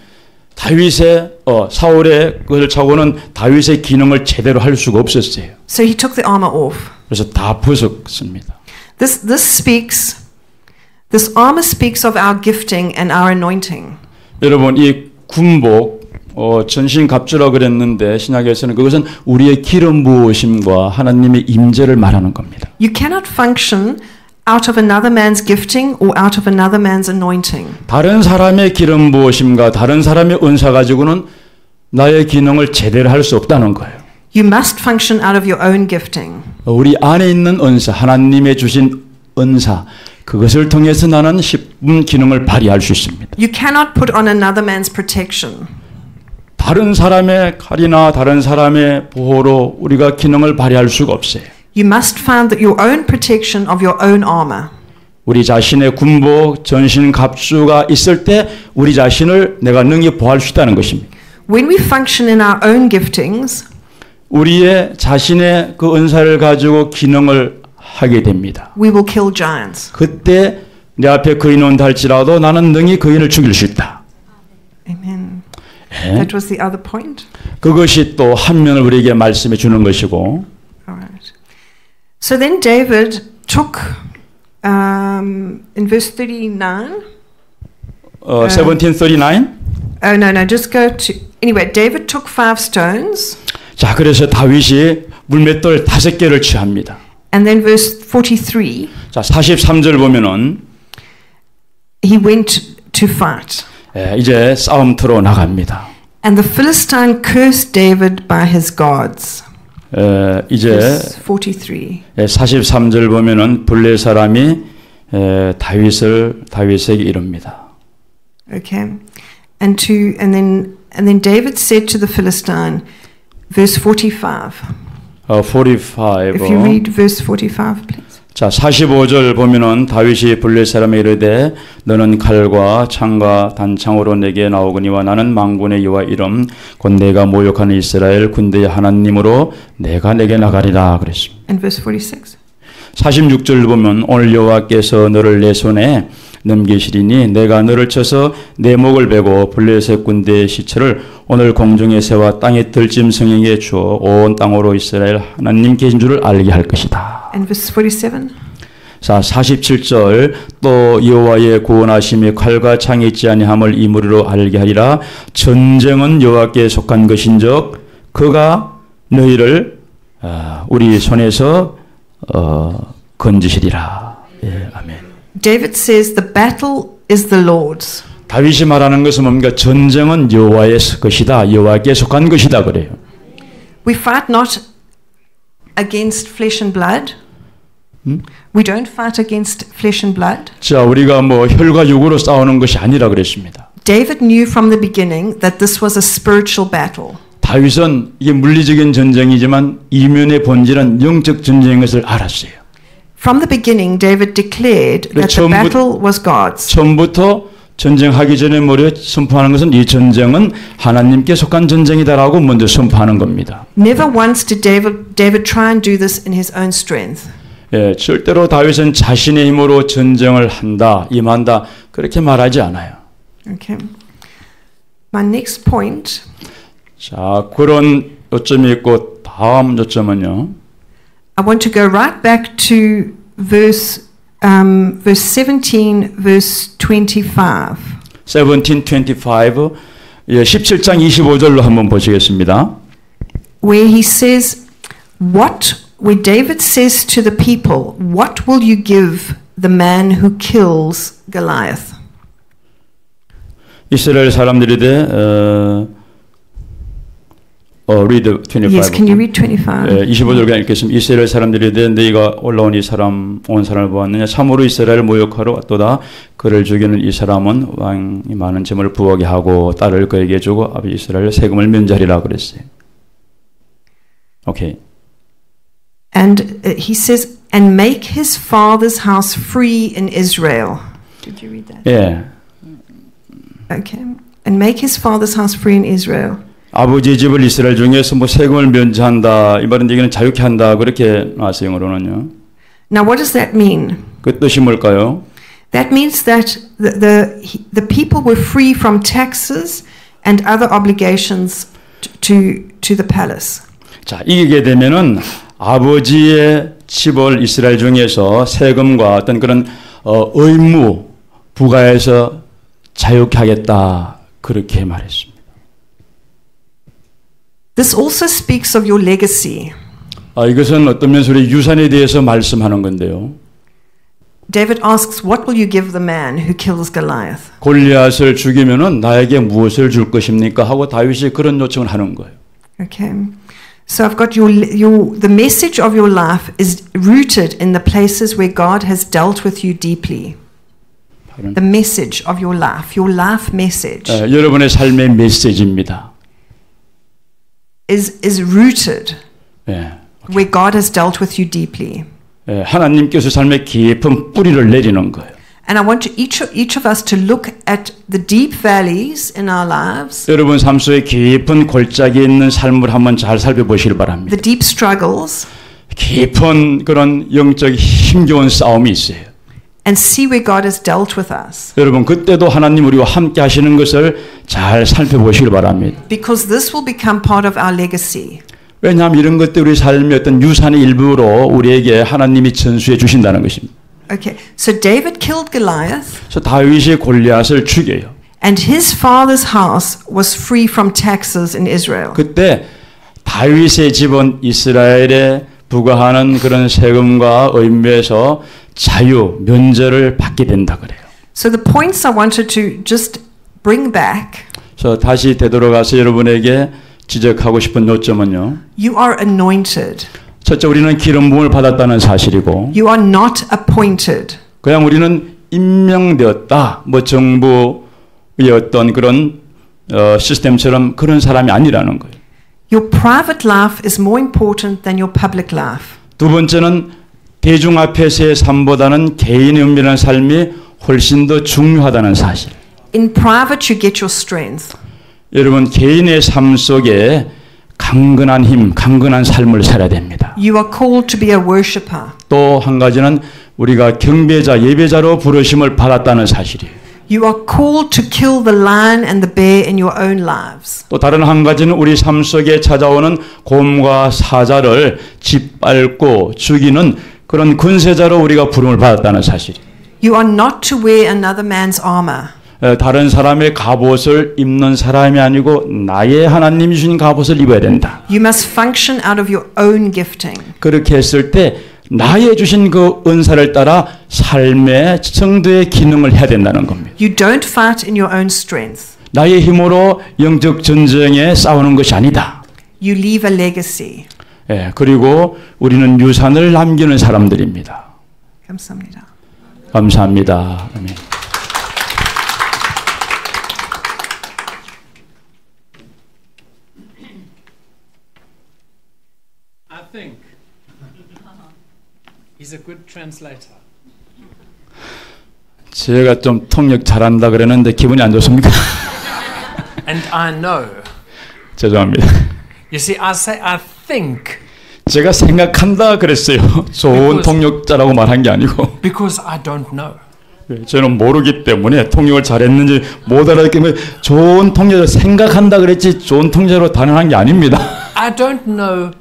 사울의 그것을 차고는 다윗의 기능을 제대로 할 수가 없었어요. So he took the armor off. 그래서 다 벗었습니다. This armor speaks of our gifting and our anointing. 여러분 이 군복 전신갑주라 그랬는데 신약에서는 그것은 우리의 기름 부으심과 하나님의 임재를 말하는 겁니다. You cannot function out of another man's gifting or out of another man's anointing. 다른 사람의 기름 부으심과 다른 사람의 은사 가지고는 나의 기능을 제대로 할 수 없다는 거예요. You must function out of your own gifting. 우리 안에 있는 은사, 하나님의 주신 은사, 그것을 통해서 나는 십분 기능을 발휘할 수 있습니다. You cannot put on another man's protection. 다른 사람의 칼이나 다른 사람의 보호로 우리가 기능을 발휘할 수가 없어요. You must find your own protection of your own armor. 우리 자신의 군복, 전신 갑주가 있을 때 우리 자신을 내가 능히 보호할 수 있다는 것입니다. When we function in our own giftings, 우리의 자신의 그 은사를 가지고 기능을 하게 됩니다. we will kill giants. 그때 내 앞에 거인 온다 할지라도 나는 능히 거인을 죽일 수 있다. Amen. That was the other point. 그것이 또 한 면을 우리에게 말씀해 주는 것이고. All right. So then David took, in verse 39. 1739. Oh, no, just go to. Anyway, David took 5 stones. 자, 그래서 다윗이 물맷돌 5개를 취합니다. And then verse 43. 자, 43절 보면은 He went to fight. 이제 싸움터로 나갑니다. And the Philistine cursed David by his gods. 이제 Verse 43. 43절 보면은 블레 사람이 다윗에게 이릅니다. Okay. And then David said to the Philistine, verse 45. 45. If you read verse 45, please. 자, 45절 보면은 다윗이 블레 사람에 이르되 너는 칼과 창과 단창으로 내게 나오거니와 나는 만군의 여호와 이름 곧 내가 모욕하는 이스라엘 군대의 하나님으로 내가 내게 나가리라 그랬습니다. And verse 46. 46절 보면 오늘 여호와께서 너를 내 손에 넘기시리니 내가 너를 쳐서 내 목을 베고 블레셋 군대의 시체를 오늘 공중의 새와 땅의 들짐승에게 주어 온 땅으로 이스라엘 하나님 계신 줄을 알게 할 것이다. And verse 47. 자, 47절 또 여호와의 구원하심이 칼과 창이 있지 아니함을 이 무리로 알게 하리라. 전쟁은 여호와께 속한 것인즉 그가 너희를 우리 손에서 건지시리라. 예, 아멘. David says the battle is the Lord's. 다윗이 말하는 것은 뭡니까? 전쟁은 여호와의 것이다. 여호와께 속한 것이다 그래요. We fight not against flesh and blood. We don't fight against flesh and blood. 자, 우리가 뭐 혈과 육으로 싸우는 것이 아니라 그랬습니다. David knew from the beginning that this was a spiritual battle. 다윗은 이게 물리적인 전쟁이지만 이면의 본질은 영적 전쟁인 것을 알았어요. From the beginning, David declared that the battle was God's. 처음부터 전쟁하기 전에 먼저 선포하는 것은 이 전쟁은 하나님께 속한 전쟁이다라고 먼저 선포하는 겁니다. Never once did David try and do this in his own strength. 예, 절대로 다윗은 자신의 힘으로 전쟁을 한다, 임한다 그렇게 말하지 않아요. Okay. My next point. 자, 그런 요점이 있고 다음 요점은요. I want to go right back to verse 17, verse 25. 17:25, 예, 17장 25절로 한번 보시겠습니다. Where he says, where David says to the people, what will you give the man who kills Goliath? 이스라엘 사람들이 read 25. Yes, can you read 25? 예, 25절 그냥 읽겠습니다. 이스라엘 사람들이 너희가 올라온 이 사람 온 사람을 보았느냐 참으로 이스라엘을 모욕하러 왔도다. 그를 죽이는 이 사람은 왕이 많은 재물을 부하게 하고 딸을 그에게 주고 아버지 이스라엘 세금을 면제하리라 그랬어요. 오케이. And he says, and make his father's house free in Israel. Did you read that? 예. Okay. And make his father's house free in Israel. 아버지 집을 이스라엘 중에서 뭐 세금을 면제한다. 이 말은 얘기는 자유케 한다. 그렇게 나왔어요. 영어로는요. Now what does that mean? 그 뜻이 뭘까요? That means that the people were free from taxes and other obligations to the palace. 자, 이기게 되면은 아버지의 집을 이스라엘 중에서 세금과 어떤 그런 의무 부과해서 자유케 하겠다. 그렇게 말했습니다. This also speaks of your legacy. 이것은 어떤 면에서 우리 유산에 대해서 말씀하는 건데요. David asks, what will you give the man who kills Goliath? 골리앗을 죽이면은 나에게 무엇을 줄 것입니까? 하고 다윗이 그런 요청을 하는 거예요. Okay. So I've got the message of your life is rooted in the places where God has dealt with you deeply. The message of your life message. 여러분의 삶의 메시지입니다. is rooted where God has dealt with you deeply. 하나님께서 삶의 깊은 뿌리를 내리는 거예요. And I want each of us to look at the deep valleys in our lives. 여러분 삶 속에 깊은 골짜기에 있는 삶을 한번 잘 살펴보시길 바랍니다. The deep struggles. 깊은 그런 영적 힘겨운 싸움이 있어요. and see where God has dealt with us. 여러분 그때도 하나님 우리와 함께 하시는 것을 잘 살펴보시길 바랍니다. Because this will become part of our legacy. 왜냐하면 이런 것들 우리 삶의 어떤 유산의 일부로 우리에게 하나님이 전수해 주신다는 것입니다. Okay, so David killed Goliath, 그래서 다윗이 골리앗을 죽여요. and his father's house was free from taxes in Israel. 그때 다윗의 집은 이스라엘에 부과하는 그런 세금과 의무에서 자유, 면제를 받게 된다 그래요. So the points I wanted to just bring back. 그래서 다시 되돌아가서 여러분에게 지적하고 싶은 요점은요. You are anointed. 첫째 우리는 기름 부음을 받았다는 사실이고 You are not appointed. 그냥 우리는 임명되었다. 뭐 정부의 어떤 그런 시스템처럼 그런 사람이 아니라는 거예요. Your private life is more important than your public life. 두 번째는 대중 앞에서의 삶보다는 개인의 은밀한 삶이 훨씬 더 중요하다는 사실. In private, you get your strength. 여러분 개인의 삶 속에 강건한 힘, 강건한 삶을 살아야 됩니다. You are called to be a worshipper. 또 한 가지는 우리가 경배자, 예배자로 부르심을 받았다는 사실이에요. You are called to kill the lion and the bear in your own lives. 또 다른 한 가지는 우리 삶 속에 찾아오는 곰과 사자를 짓밟고 죽이는 그런 군세자로 우리가 부름을 받았다는 사실이에요. You are not to wear another man's armor. 다른 사람의 갑옷을 입는 사람이 아니고 나의 하나님이 주신 갑옷을 입어야 된다. You must function out of your own gifting. 그렇게 했을 때 나의 주신 그 은사를 따라 삶의 성도의 기능을 해야 된다는 겁니다. You don't fight in your own strength. 나의 힘으로 영적 전쟁에 싸우는 것이 아니다. You leave a legacy. 예, 그리고 우리는 유산을 남기는 사람들입니다. 감사합니다. 감사합니다. 아멘. I think he's a good translator. 제가 좀 통역 잘한다 그랬는데 기분이 안 좋습니까? And I know. 죄송합니다. You see, I say I think 제가 생각한다 그랬어요. 좋은 Because- 통역자라고 말한 게 아니고 because I don't know. 저는 모르기 때문에 통역을 잘했는지 못 알아듣기 때문에 좋은 통역을 생각한다 그랬지 좋은 통역으로 단언한 게 아닙니다. I don't know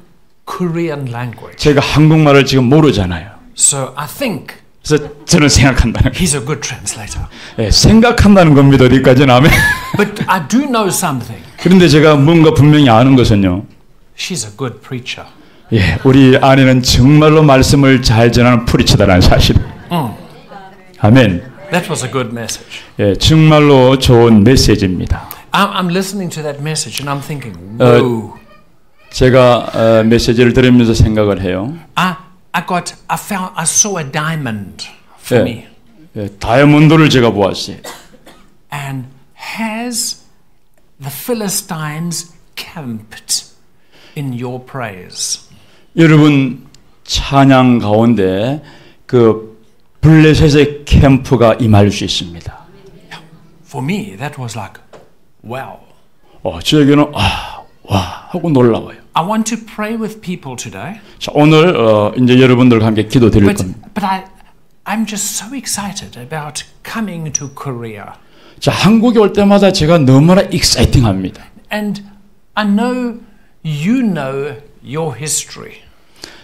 Korean language. 제가 한국말을 지금 모르잖아요. So I think 그래서 저는 생각한다는 거예요. he's a good translator. 예, 생각한다는 겁니다. 어디까지는 아멘. But I do know something. 그런데 제가 뭔가 분명히 아는 것은요. She's a good preacher. 예, 우리 아내는 정말로 말씀을 잘 전하는 프리처다라는 사실. 아멘. That was a good message. 예, 정말로 좋은 메시지입니다. I'm listening to that message and I'm thinking, whoa. 제가 메시지를 들으면서 생각을 해요. I saw a diamond for me. 예, 다이아몬드를 제가 보았어요. And has the Philistines camped in your praise? 여러분 찬양 가운데 그 블레셋의 캠프가 임할 수 있습니다. For me, that was like, wow. 저에게는 와 하고 놀라워요. I want to pray with people today. 자, 오늘 이제 여러분들과 함께 기도 드릴 겁니다. But I'm just so excited about coming to Korea. 자, 한국에 올 때마다 제가 너무나 익사이팅합니다. And I know you know your history.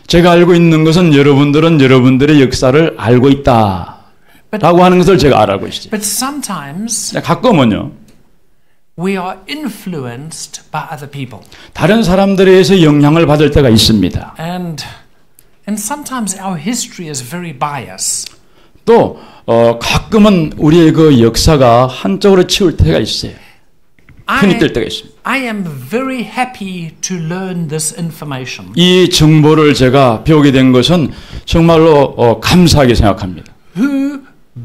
제가 알고 있는 것은 여러분들은 여러분들의 역사를 알고 있다라고 하는 것을 제가 알고 있어요. But sometimes 가끔은요. we are influenced by other people. 다른 사람들에 의해서 영향을 받을 때가 있습니다. And sometimes our history is very biased. 또 가끔은 우리의 그 역사가 한쪽으로 치울 때가 있어요. 힘이 들 때가 있습니다. I am very happy to learn this information. 이 정보를 제가 배우게 된 것은 정말로 감사하게 생각합니다. Who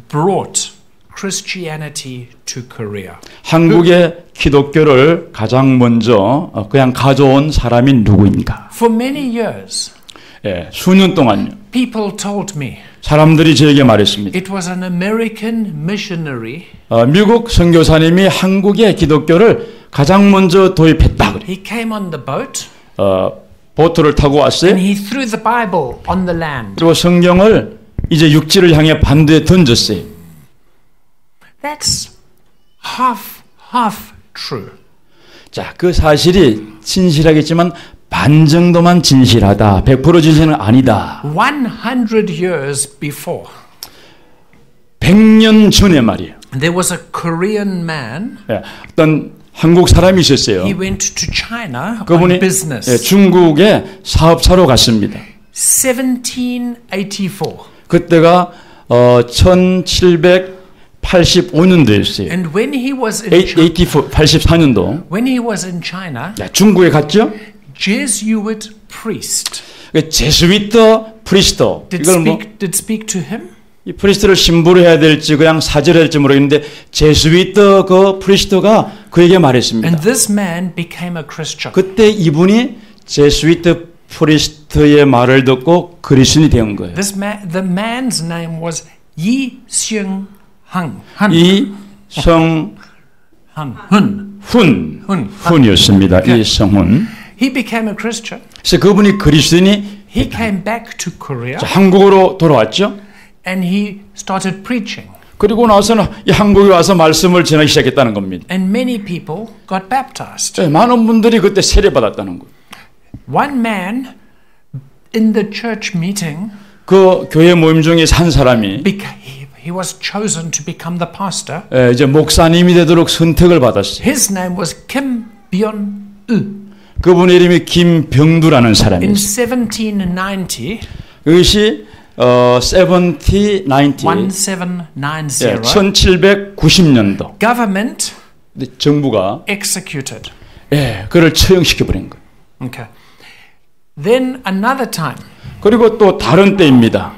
brought Christianity to Korea? 한국의 기독교를 가장 먼저 그냥 가져온 사람이 누구인가? For many years, 예, 수년 동안요. people told me 사람들이 저에게 말했습니다. it was an American missionary. 미국 선교사님이 한국의 기독교를 가장 먼저 도입했다 그래. He came on the boat 보트를 타고 왔어요. and he threw the Bible on the land. 그리고 성경을 이제 육지를 향해 반도에 던졌어요. That's half true. 자, 그 사실이 진실하겠지만 반 정도만 진실하다. 100% 진실은 아니다. 100 years before, 100년 전에 말이에요. there was a Korean man. 예, 어떤 한국 사람이 있었어요. He went to China on 그분이 business. 예, 중국에 사업사로 갔습니다. 1784. 그때가 1785년도였어요. And when he was in China, 84년도 when he was in China, 중국에 갔죠. Jesuit priest 제스위트 프리스터 이걸 did speak to him. 이 프리스트를 신부로 해야 될지 그냥 사제를 해야 될지 모르겠는데 제스위트 그 프리스트가 그에게 말했습니다. And this man became a Christian. 그때 이분이 제스위트 프리스트의 말을 듣고 그리스도인이 된 거예요. The man's name was Yi Seung Hun. 이성훈이었습니다. 이성훈. He became a Christian. 그래서 그분이 그리스도인이 He came back to Korea 한국으로 돌아왔죠. and he started preaching. 그리고 나서는 이 한국에 와서 말씀을 전하기 시작했다는 겁니다. And many people got baptized. 많은 분들이 그때 세례받았다는 거예요. One man in the church meeting, 그 교회 모임 중에 한 사람이 he was chosen to become the pastor. 이제 목사님이 되도록 선택을 받았어요. His name was Kim Byun-u. 그분의 이름이 김병두라는 In 사람이었어요. 1790, 그것이 1790, 1790년도 government 정부가 executed. 그를 처형시켜 버린 거예요. Okay. Then another time, 그리고 또 다른 때입니다.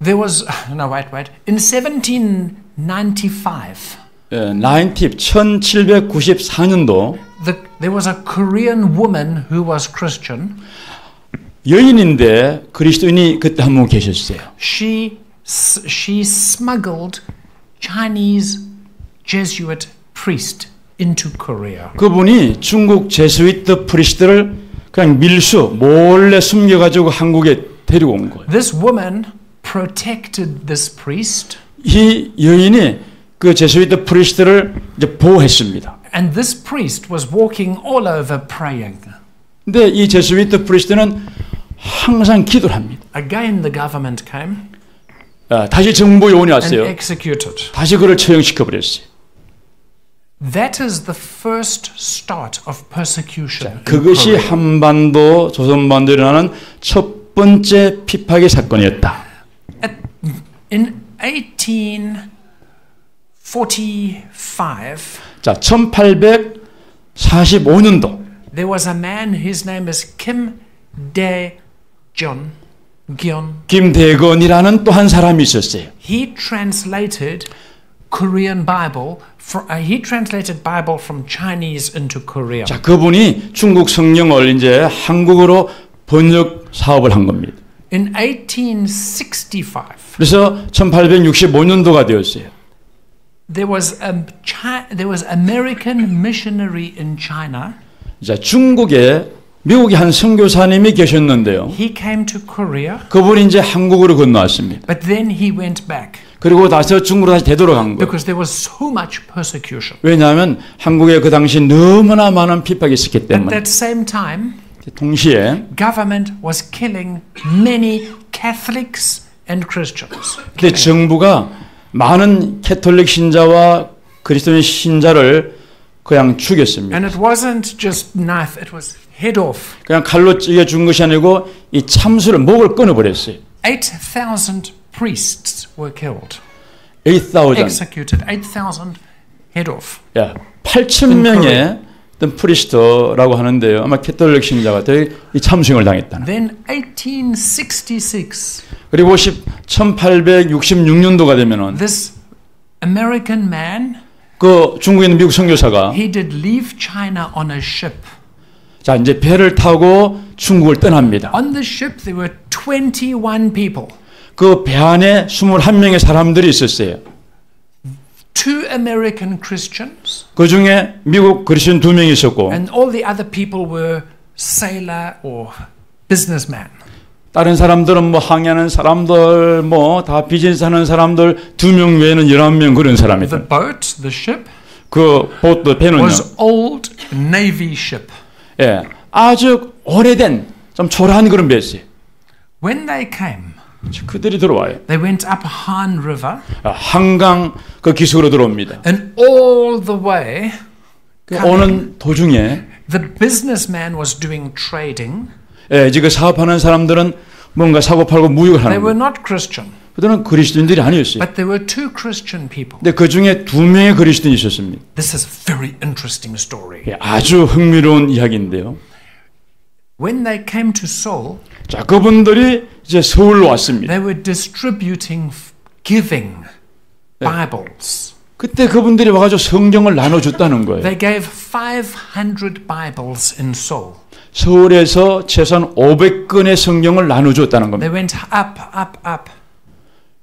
there was In 1795, 1794년도 there was a Korean woman who was Christian. 여인인데 그리스도인이 그때 한 분 계셨어요. She smuggled Chinese Jesuit priest into Korea. 그분이 중국 제스위트 프리스트를 그냥 몰래 숨겨가지고 한국에 데리고 온 거예요. This woman protected this priest. 이 여인이 그 제스위트 프리스트를 이제 보호했습니다. And this priest was walking all over praying. 근데 이 제스위트 프리스트는 항상 기도를 합니다. Again the government came 다시 정부 요원이 and 왔어요. executed. 다시 그를 처형시켜 버렸어요. That is the first start of persecution. in 그것이 Korea. 한반도 조선반도에 일어나는 첫 번째 핍박의 사건이었다. In 1845, 자, 1845년도 there was a man, his name is Kim Dae-jeon. 김대건이라는 또 한 사람이 있었어요. He translated Korean Bible. He translated Bible from Chinese into Korean. 자, 그분이 중국 성경을 이제 한국어로 번역 사업을 한 겁니다. In 1865, 그래서 1865년도가 되었어요. there was American missionary in China. 자, 중국에 미국의 한 선교사님이 계셨는데요. He came to Korea, 그분이 이제 한국으로 건너왔습니다. but then he went back 그리고 다시 중국으로 다시 되돌아간 거예요. because there was so much persecution. 왜냐하면 한국에 그 당시 너무나 많은 핍박이 있었기 At 때문에. that same time, 동시에 government was killing many Catholics and Christians. 근데 정부가 많은 캐톨릭 신자와 그리스도인 신자를 그냥 죽였습니다. And it wasn't just knife, it was head off. 그냥 칼로 찌겨 준 것이 아니고 이 참수를 목을 끊어버렸어요. 8,000 priests were killed, 8,000. executed, 8,000 head off. 8,000명의 어떤 프리스트라고 하는데요. 아마 캐톨릭 신자가 이 참수형을 당했다는. Then 1866, 그리고 1866년도가 되면은 this American man, 그 중국에 있는 미국 선교사가 he did leave China on a ship. 자, 이제 배를 타고 중국을 떠납니다. On the ship there were 21 people. 그 배 안에 21명의 사람들이 있었어요. 2 American Christians, 그 중에 미국 그리스도인 2명이 있었고 and all the other people were sailor or businessman. 다른 사람들은 뭐 항해하는 사람들, 뭐 다 비즈니스 하는 사람들 2명 외에는 11명 그런 사람이다. The boat, the ship, 그 보트 배는요. was old navy ship. 예, 아주 오래된 좀 초라한 그런 배였어요. When they came, 그들이 들어와요. they went up Han River, 한강 그 기슭으로 들어옵니다. and all the way, 오는 도중에 the businessman was doing trading. 예, 지금 사업하는 사람들은 뭔가 사고 팔고 무역을 They 하는 were 거예요. not Christian, 그들은 그리스도인들이 아니었어요. but there were two Christian people. 근데 그 중에 2명의 그리스도인이 있었습니다. This is a very interesting story. 예, 아주 흥미로운 이야기인데요. When they came to Seoul, 자, 그분들이 이제 서울로 왔습니다. they were distributing, giving Bibles. 그때 그분들이 와가지고 성경을 나눠줬다는 거예요. They gave 500 Bibles in Seoul. 서울에서 최소한 500권의 성경을 나눠줬다는 겁니다. They went up, up, up.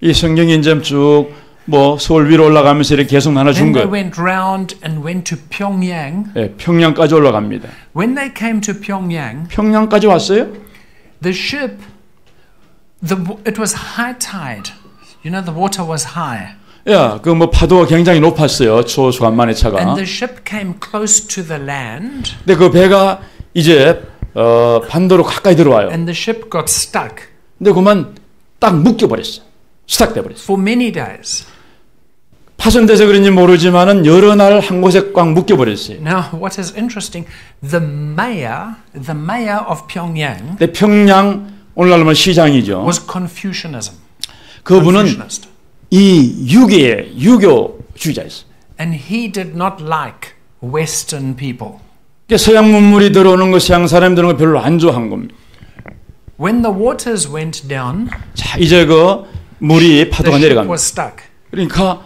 이 성경이 이제 쭉 뭐 서울 위로 올라가면서 이렇게 계속 나눠준 Then they 거예요. went round and went to Pyongyang. 예, 평양까지 올라갑니다. When they came to Pyongyang, 평양까지 왔어요? the ship, it was high tide. You know, the water was high. 야, 그 뭐 파도가 굉장히 높았어요. 초수간만의 차가. And the ship came close to the land, 근데 그 배가 이제 반도로 가까이 들어와요. and the ship got stuck 근데 그만 딱 묶여버렸어. 스탁돼 버렸어. for many days. 파손돼서 그런지 모르지만은 여러 날 한 곳에 꽉 묶여버렸어요. Now, what is interesting, the mayor of Pyongyang 근데 평양 오늘날로 말 시장이죠. was Confucianism. 그분은 Confucianist. 이 유교주의자였어요. And he did not like Western people. 그러니까 서양 문물이 들어오는 거, 서양 사람이 들어오는 거 별로 안 좋아한 겁니다. When the waters went down, 자, 이제 그 물이 the 파도가 ship 내려갑니다. was stuck. 그러니까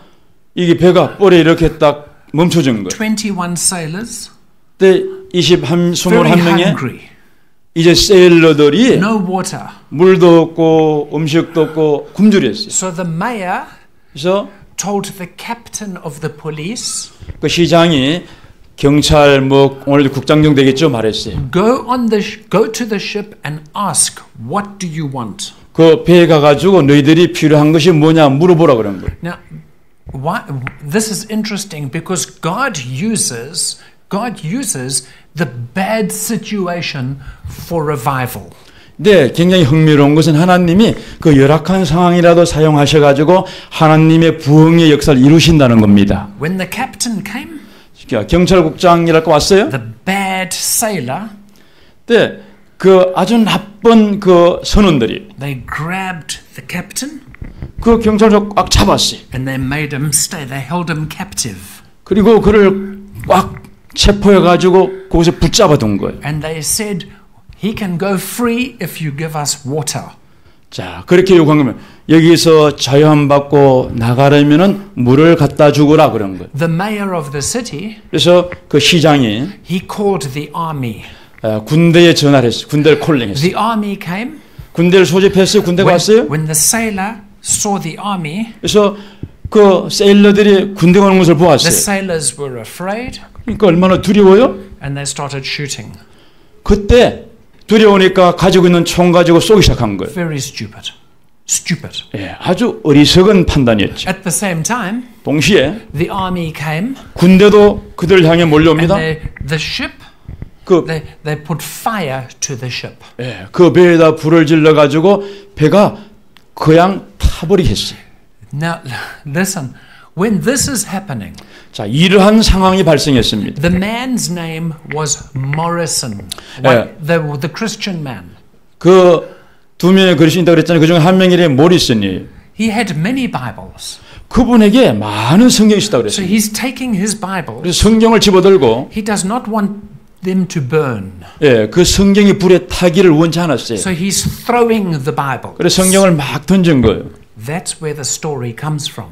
이게 배가 뻘에 이렇게 딱 멈춰진 거예요. 21 sailors, 그때 very 21명의 hungry, 이제 세일러들이 no water. 물도 없고 음식도 없고 굶주렸어요. So the mayor 그래서 told the captain of the police, 그 시장이 경찰 뭐 오늘 국장정 되겠죠 말했어요. go to the ship and ask, what do you want? 그 배에 가가지고 너희들이 필요한 것이 뭐냐 물어보라 그런 거예요. Now, this is interesting because God uses the bad situation for revival. 네, 굉장히 흥미로운 것은 하나님이 그 열악한 상황이라도 사용하셔가지고 하나님의 부흥의 역사를 이루신다는 겁니다. When the captain came, 경찰국장이랄 거 왔어요? the bad sailor, 네, 그 아주 나쁜 그 선원들이 they grabbed the captain 그 경찰을 꽉 잡았어요. and they made him stay. They held him captive. 그리고 그를 꽉 체포해가지고 거기서 붙잡아 둔 거예요. And they said, he can go free if you give us water. 자, 그렇게 요구한 거면 여기서 자유함받고 나가려면은 물을 갖다 주거라 그런 거예요. The mayor of the city, 그래서 그 시장이 he called the army. 군대에 전화를 했어요. 군대를 콜링했어요. The army came. 군대를 소집했어요. 군대가 왔어요. When the sailor saw the army, 그래서 그 세일러들이 군대가 오는 것을 the 보았어요. sailors were afraid 그러니까 얼마나 두려워요? and they started shooting. 그때 두려우니까 가지고 있는 총 가지고 쏘기 시작한 거예요. Very stupid. Stupid. 예, 아주 어리석은 판단이었죠. At the same time, 동시에 the army came 군대도 그들 향해 and 몰려옵니다. the ship, 그, they put fire to the ship. 예, 그 배에다 불을 질러 가지고 배가 그냥 타버리게 했어요. Now, listen, when this is happening, 자, 이러한 상황이 발생했습니다. the man's name was Morrison, the Christian man. 그 두 명의 그리스도인이 있다고 그랬잖아요. 그중에 한 명이 모리슨이에요. He had many Bibles. 그분에게 많은 성경이 있다고 So 그랬어요. he's taking his Bibles. 그래서 성경을 집어들고 He does not want them to burn. 예, 그 성경이 불에 타기를 원치 않았어요. So he's throwing the Bible. 그래서 성경을 막 던진 거예요. That's where the story comes from.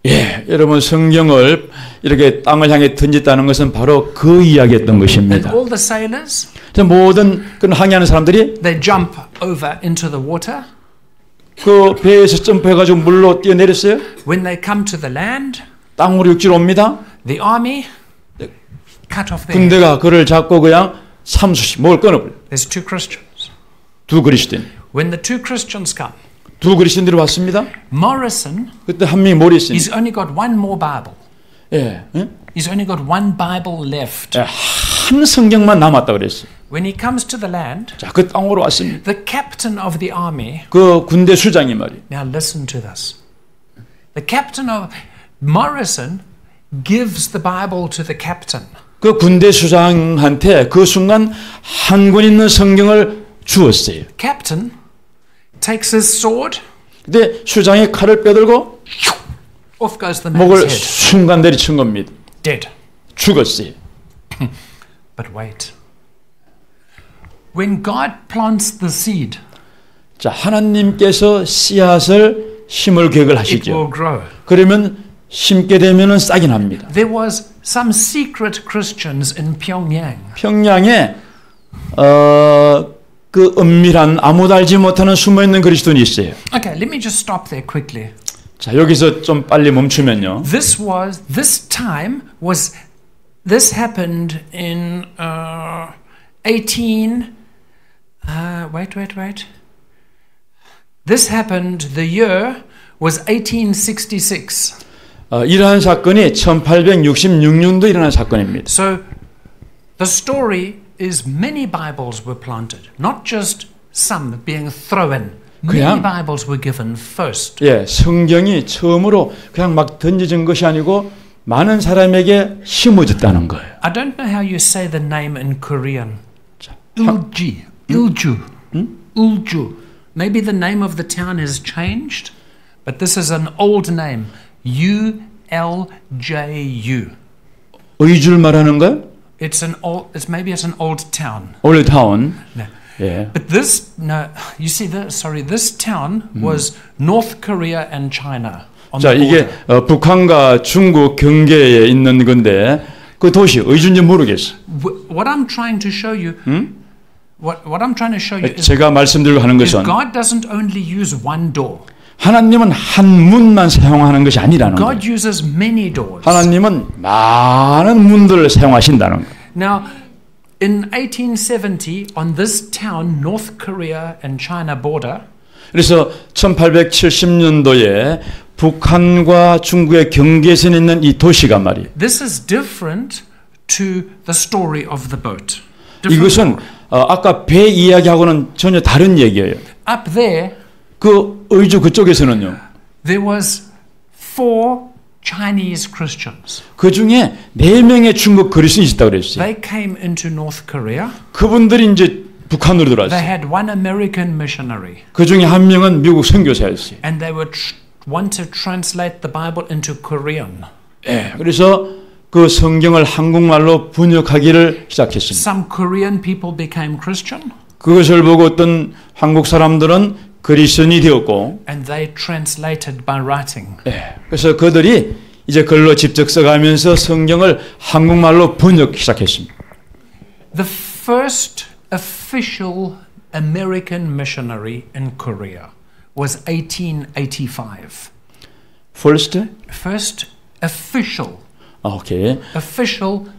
예, 여러분 성경을 이렇게 땅을 향해 던졌다는 것은 바로 그 이야기였던 And 것입니다. all the sailors, 모든 그런 항해하는 사람들이 they jump over into the water. 그 배에서 점프해가지고 물로 뛰어내렸어요. When they come to the land, 땅으로 육지로 옵니다. the army cut off their head. 군대가 그를 잡고 그냥 삼수씩 목을 끊어버려. There's two Christians. 두 그리스도인. when the two Christians come, 두 그리스도인들이 왔습니다. Morrison, 그때 한 명이 모리슨. he's only got one more Bible. 예, 예? He's only got one Bible left. 예, 한 성경만 남았다 그랬어요. When he comes to the land, 자, 그 땅으로 왔습니다. the captain of the army, 그 군대 수장이 말이에요. now listen to this. The captain of Morrison gives the Bible to the captain. 그 군대 수장한테 그 순간 한 권 있는 성경을 주었어요. Captain takes his sword, 근데 수장이 칼을 빼들고 off goes the man's 목을 head. 순간 내리친 겁니다. Dead. 죽었어요. But wait. When God plants the seed, 자, 하나님께서 씨앗을 심을 계획을 it 하시죠. will grow. 그러면 심게 되면은 싹이 납니다. There was some secret Christians in Pyongyang. 평양에 그 은밀한 아무도 알지 못하는 숨어 있는 그리스도인이 있어요. Okay, let me just stop there quickly. 자, 여기서 좀 빨리 멈추면요. This happened in 18. Wait. This happened. The year was 1866. 이러한 사건이 1866년도에 일어난 사건입니다. So the story is many Bibles were planted, not just some being thrown. Many 그냥- Bibles were given first. 예, 성경이 처음으로 그냥 막 던져진 것이 아니고 많은 사람에게 심어졌다는 거예요. I don't know how you say the name in Korean. 자, Ulju. Maybe the name of the town has changed, but this is an old name. ULJU. 의주를 말하는 거예요? Maybe it's an old town. 올타운. No. 예. But this town was North Korea and China on 자, the 이게 border. 북한과 중국 경계에 있는 건데 그 도시 의주인지 모르겠어. What I'm trying to show you, what I'm trying to show you is 제가 말씀드리고 하는 것은 God doesn't only use one door. 하나님은 한 문만 사용하는 것이 아니라는 거예요. God uses many doors. 하나님은 많은 문들을 사용하신다는 거예요. Now, in 1870, on this town, North Korea and China border, 그래서 1870년도에 북한과 중국의 경계선에 있는 이 도시가 말이에요. this is different to the story of the boat. Different 이것은 story. 아까 배 이야기하고는 전혀 다른 얘기예요. Up there, 그 의주 그쪽에서는요. there was 4 Chinese Christians. 그 중에 4명의 중국 그리스도인이 있다고 그랬어요. They came into North Korea. 그분들이 이제 북한으로 They 들어왔어요. had one American missionary, 그 중에 한 명은 미국 선교사였어요. and they were want to translate the Bible into Korean. 예, 그래서 그 성경을 한국말로 번역하기를 시작했습니다. Some Korean people became Christian, 그것을 보고 어떤 한국 사람들은 그리스도인이 되었고, and they translated by writing. 예, 그래서 그들이 이제 글로 직접 써가면서 성경을 한국말로 번역 시작했습니다. The first official American missionary in Korea was 1885. First official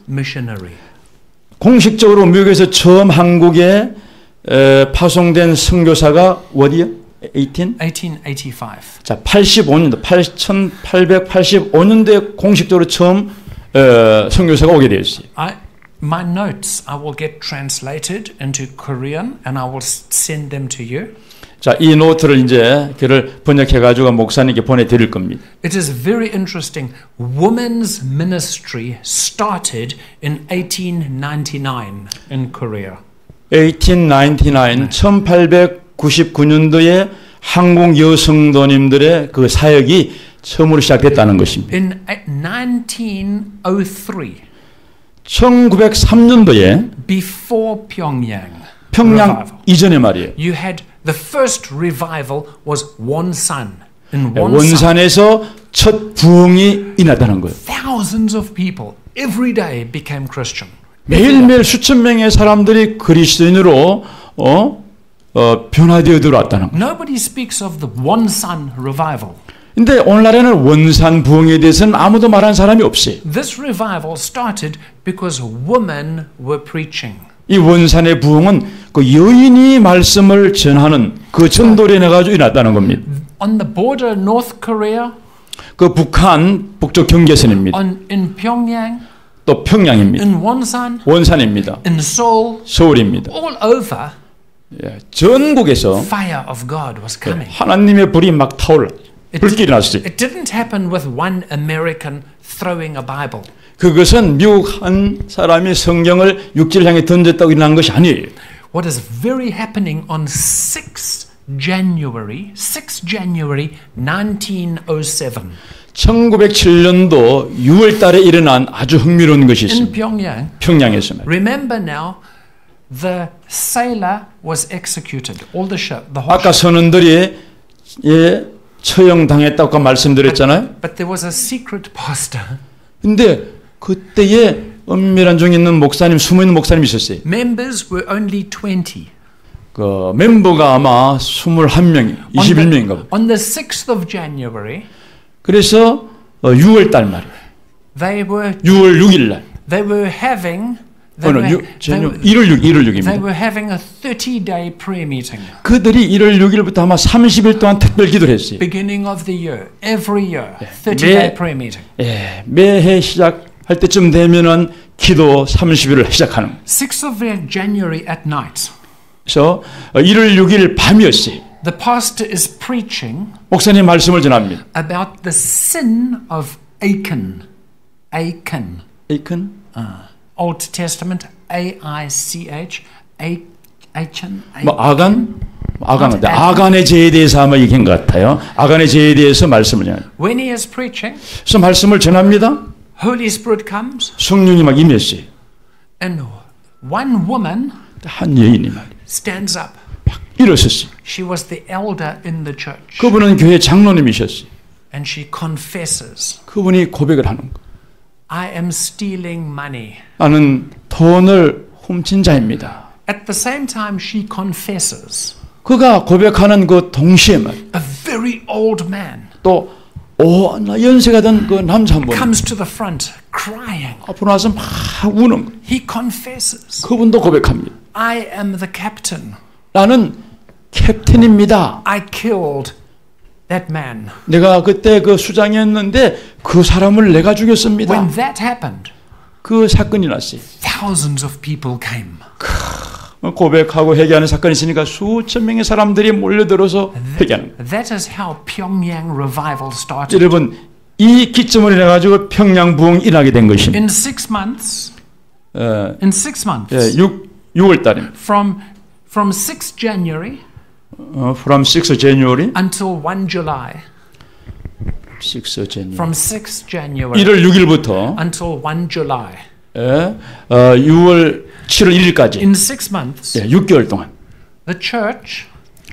missionary. 공식적으로 미국에서 처음 한국에 파송된 선교사가 어디요? 1885. 자, 85년도 1885년도에 공식적으로 처음 선교사가 오게 되었어요. My notes I will get translated into Korean and I will send them to you. 자, 이 노트를 이제 그를 번역해 가지고 목사님께 보내 드릴 겁니다. It is very interesting. Women's ministry started in 1899 in Korea. 1899년도에 한국 여성도님들의 그 사역이 처음으로 시작됐다는 것입니다. In 1903, 1903년도에 before Pyongyang, 평양 revival, 이전에 말이에요. you had the first revival was Wonsan. In Wonsan, 원산에서 첫 부흥이 일어났다는 거예요. thousands of people every day became Christian. 매일매일 수천 명의 사람들이 그리스도인으로 변화되어 들어왔다는 거예요. Nobody speaks of the Wonsan revival. 근데 오늘날에는 원산 부흥에 대해서는 아무도 말하는 사람이 없어요. This revival started because women were preaching. 이 원산의 부흥은 그 여인이 말씀을 전하는 그 전도로 인해 가지고 일어났다는 겁니다. On the border of North Korea, 그 북한 북쪽 경계선입니다. in Pyongyang, 또 평양입니다. in Wonsan, 원산입니다. in Seoul, 서울입니다. all over, 예, 전국에서 fire of God was coming. 하나님의 불이 막 타올라. 불길이 났어요. It didn't happen with one American throwing a Bible. 그것은 미국 한 사람이 성경을 육지를 향해 던졌다고 일어난 것이 아니에요. What is very happening on 6 January 1907 1907년도 6월 달에 일어난 아주 흥미로운 것이 in 있습니다. Pyongyang. 평양에서 말이에요. Remember now, the sailor was executed. All the ship, the whole 아까 ship. 선원들이 예, 처형당했다고 말씀드렸잖아요. But there was a secret pastor. 근데 그때에 은밀한 중에 있는 목사님, 숨어있는 목사님이 있었어요. Members were only 20. 그 멤버가 아마 21명, 21명인가 봐. On the 6th of January, 그래서 6월 달 말이에요. they were 6월 6일 날. having 1월 6일입니다. they were having a 30-day prayer meeting. 그들이 1월 6일부터 아마 30일 동안 특별 기도를 했어요. Beginning of the year, every year, 30-day prayer meeting. 예, 매해 시작할 때쯤 되면은 기도 30일을 시작하는 거예요. 6th of January at night, 그래서 1월 6일 밤이었어요. the pastor is preaching 목사님 말씀을 전합니다. about the sin of Achan. Achan. 에이큰? Old Testament, A-I-C-H, Achan. 뭐 아간의 죄에 대해서 아마 얘기한 것 같아요. 아간의 죄에 대해서 말씀을 전해요. When he is preaching, 그래서 말씀을 전합니다. Holy Spirit comes, 성령이 막 임했어요. and one woman 한 여인이 막 stands up. 일어섰어요. She was the elder in the church, 그분은 교회 장로님이셨어요. and she confesses, 그분이 고백을 하는 거예요. I am stealing money. 나는 돈을 훔친 자입니다. At the same time, she confesses, 그가 고백하는 그 동시에 말, a very old man 또 연세가 된 그 남자 한 분 comes to the front crying. 앞으로 나서 막 우는 거예요. He confesses, 그분도 고백합니다. I am the captain. 나는 캡틴입니다. I killed that man. 내가 그때 그 수장이었는데 그 사람을 내가 죽였습니다. When that happened, 그 사건이 났어요. thousands of people came. 고백하고 회개하는 사건이 있으니까 수천 명의 사람들이 몰려들어서 회개하는 거예요. That is how Pyongyang revival started. 여러분 이 기점을 인해 가지고 평양 부흥이 일어나게 된 것입니다. In 6 months, in 6 months, 6월 달에 from 6 January from 6 January until 1 July, 6 January from 6 January 1월 6일부터 until 1 July. 6월 7월 1일까지 In 6 months, 6개월 동안 the church,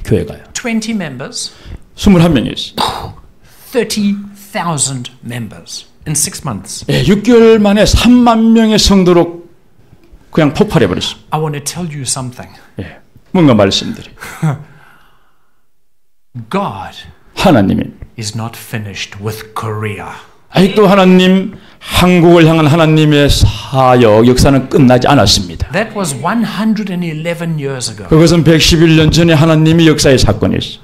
교회가요. 20 members, 21명이었어요. 30,000 members in 6 months. 6개월 만에 3만 명의 성도로 그냥 폭발해 버렸어요. I want to tell you something. 뭔가 말씀드리. God 하나님이 is not finished with Korea. 아직도 하나님 한국을 향한 하나님의 사역 역사는 끝나지 않았습니다. That was 111 years ago. 그것은 111년 전에 하나님의 역사의 사건이었어요.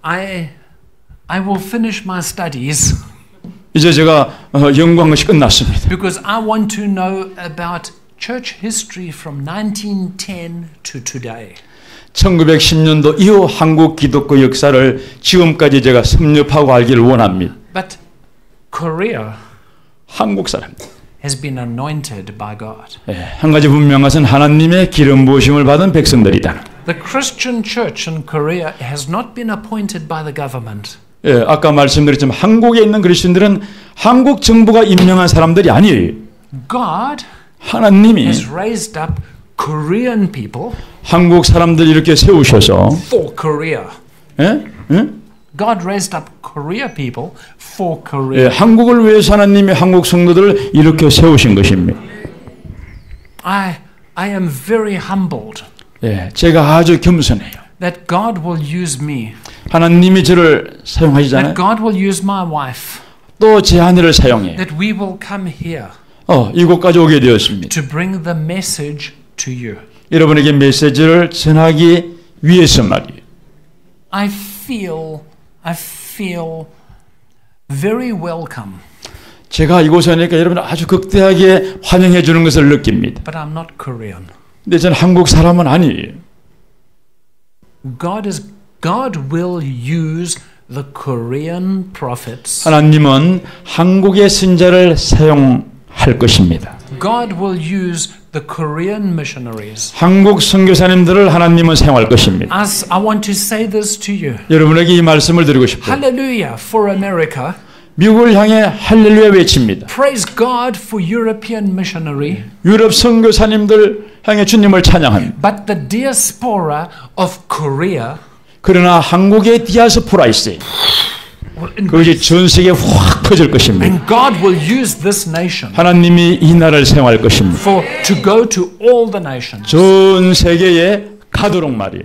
I will finish my studies 이제 제가 연구한 것이 끝났습니다. because I want to know about church history from 1910 to today. 1910년도 이후 한국 기독교 역사를 지금까지 제가 섭렵하고 알기를 원합니다. But Korea 한국 사람 has been anointed by God. 한 가지 분명한 것은 하나님의 기름 부으심을 받은 백성들이다. The Christian church in Korea has not been appointed by the government. 아까 말씀드렸지만 한국에 있는 그리스도인들은 한국 정부가 임명한 사람들이 아니에요. God 하나님이 has raised up Korean people 한국 사람들 이렇게 세우셔서 for Korea. 예? 예? God raised up Korea people for Korea. 예, 한국을 위해서 하나님이 한국 성도들을 이렇게 세우신 것입니다. I am very humbled 예, 제가 아주 겸손해요. that God will use me. 하나님이 저를 사용하시잖아요. That God will use my wife. 또 제 아내를 사용해요. That we will come here 이곳까지 오게 되었습니다. to bring the message to you. 여러분에게 메시지를 전하기 위해서 말이에요. I feel very welcome, 제가 이곳에 오니까 여러분 아주 극대하게 환영해 주는 것을 느낍니다. but I'm not Korean. 근데 저는 한국 사람은 아니에요. God will use the Korean prophets. 하나님은 한국의 선자를 사용할 것입니다. God will use the Korean missionaries. 한국 선교사님들을 하나님은 사용할 것입니다. As I want to say this to you. 여러분에게 이 말씀을 드리고 싶어요. Hallelujah for America. 미국을 향해 할렐루야 외칩니다. Praise God for European missionary. 유럽 선교사님들 향해 주님을 찬양합니다. But the diaspora of Korea, 그러나 한국의 디아스포라 있어요. 그것이 전 세계에 확 퍼질 것입니다. and God will use this nation 하나님이 이 나라를 사용할 것입니다. to go to all the nations. 전 세계에 가도록 말이에요.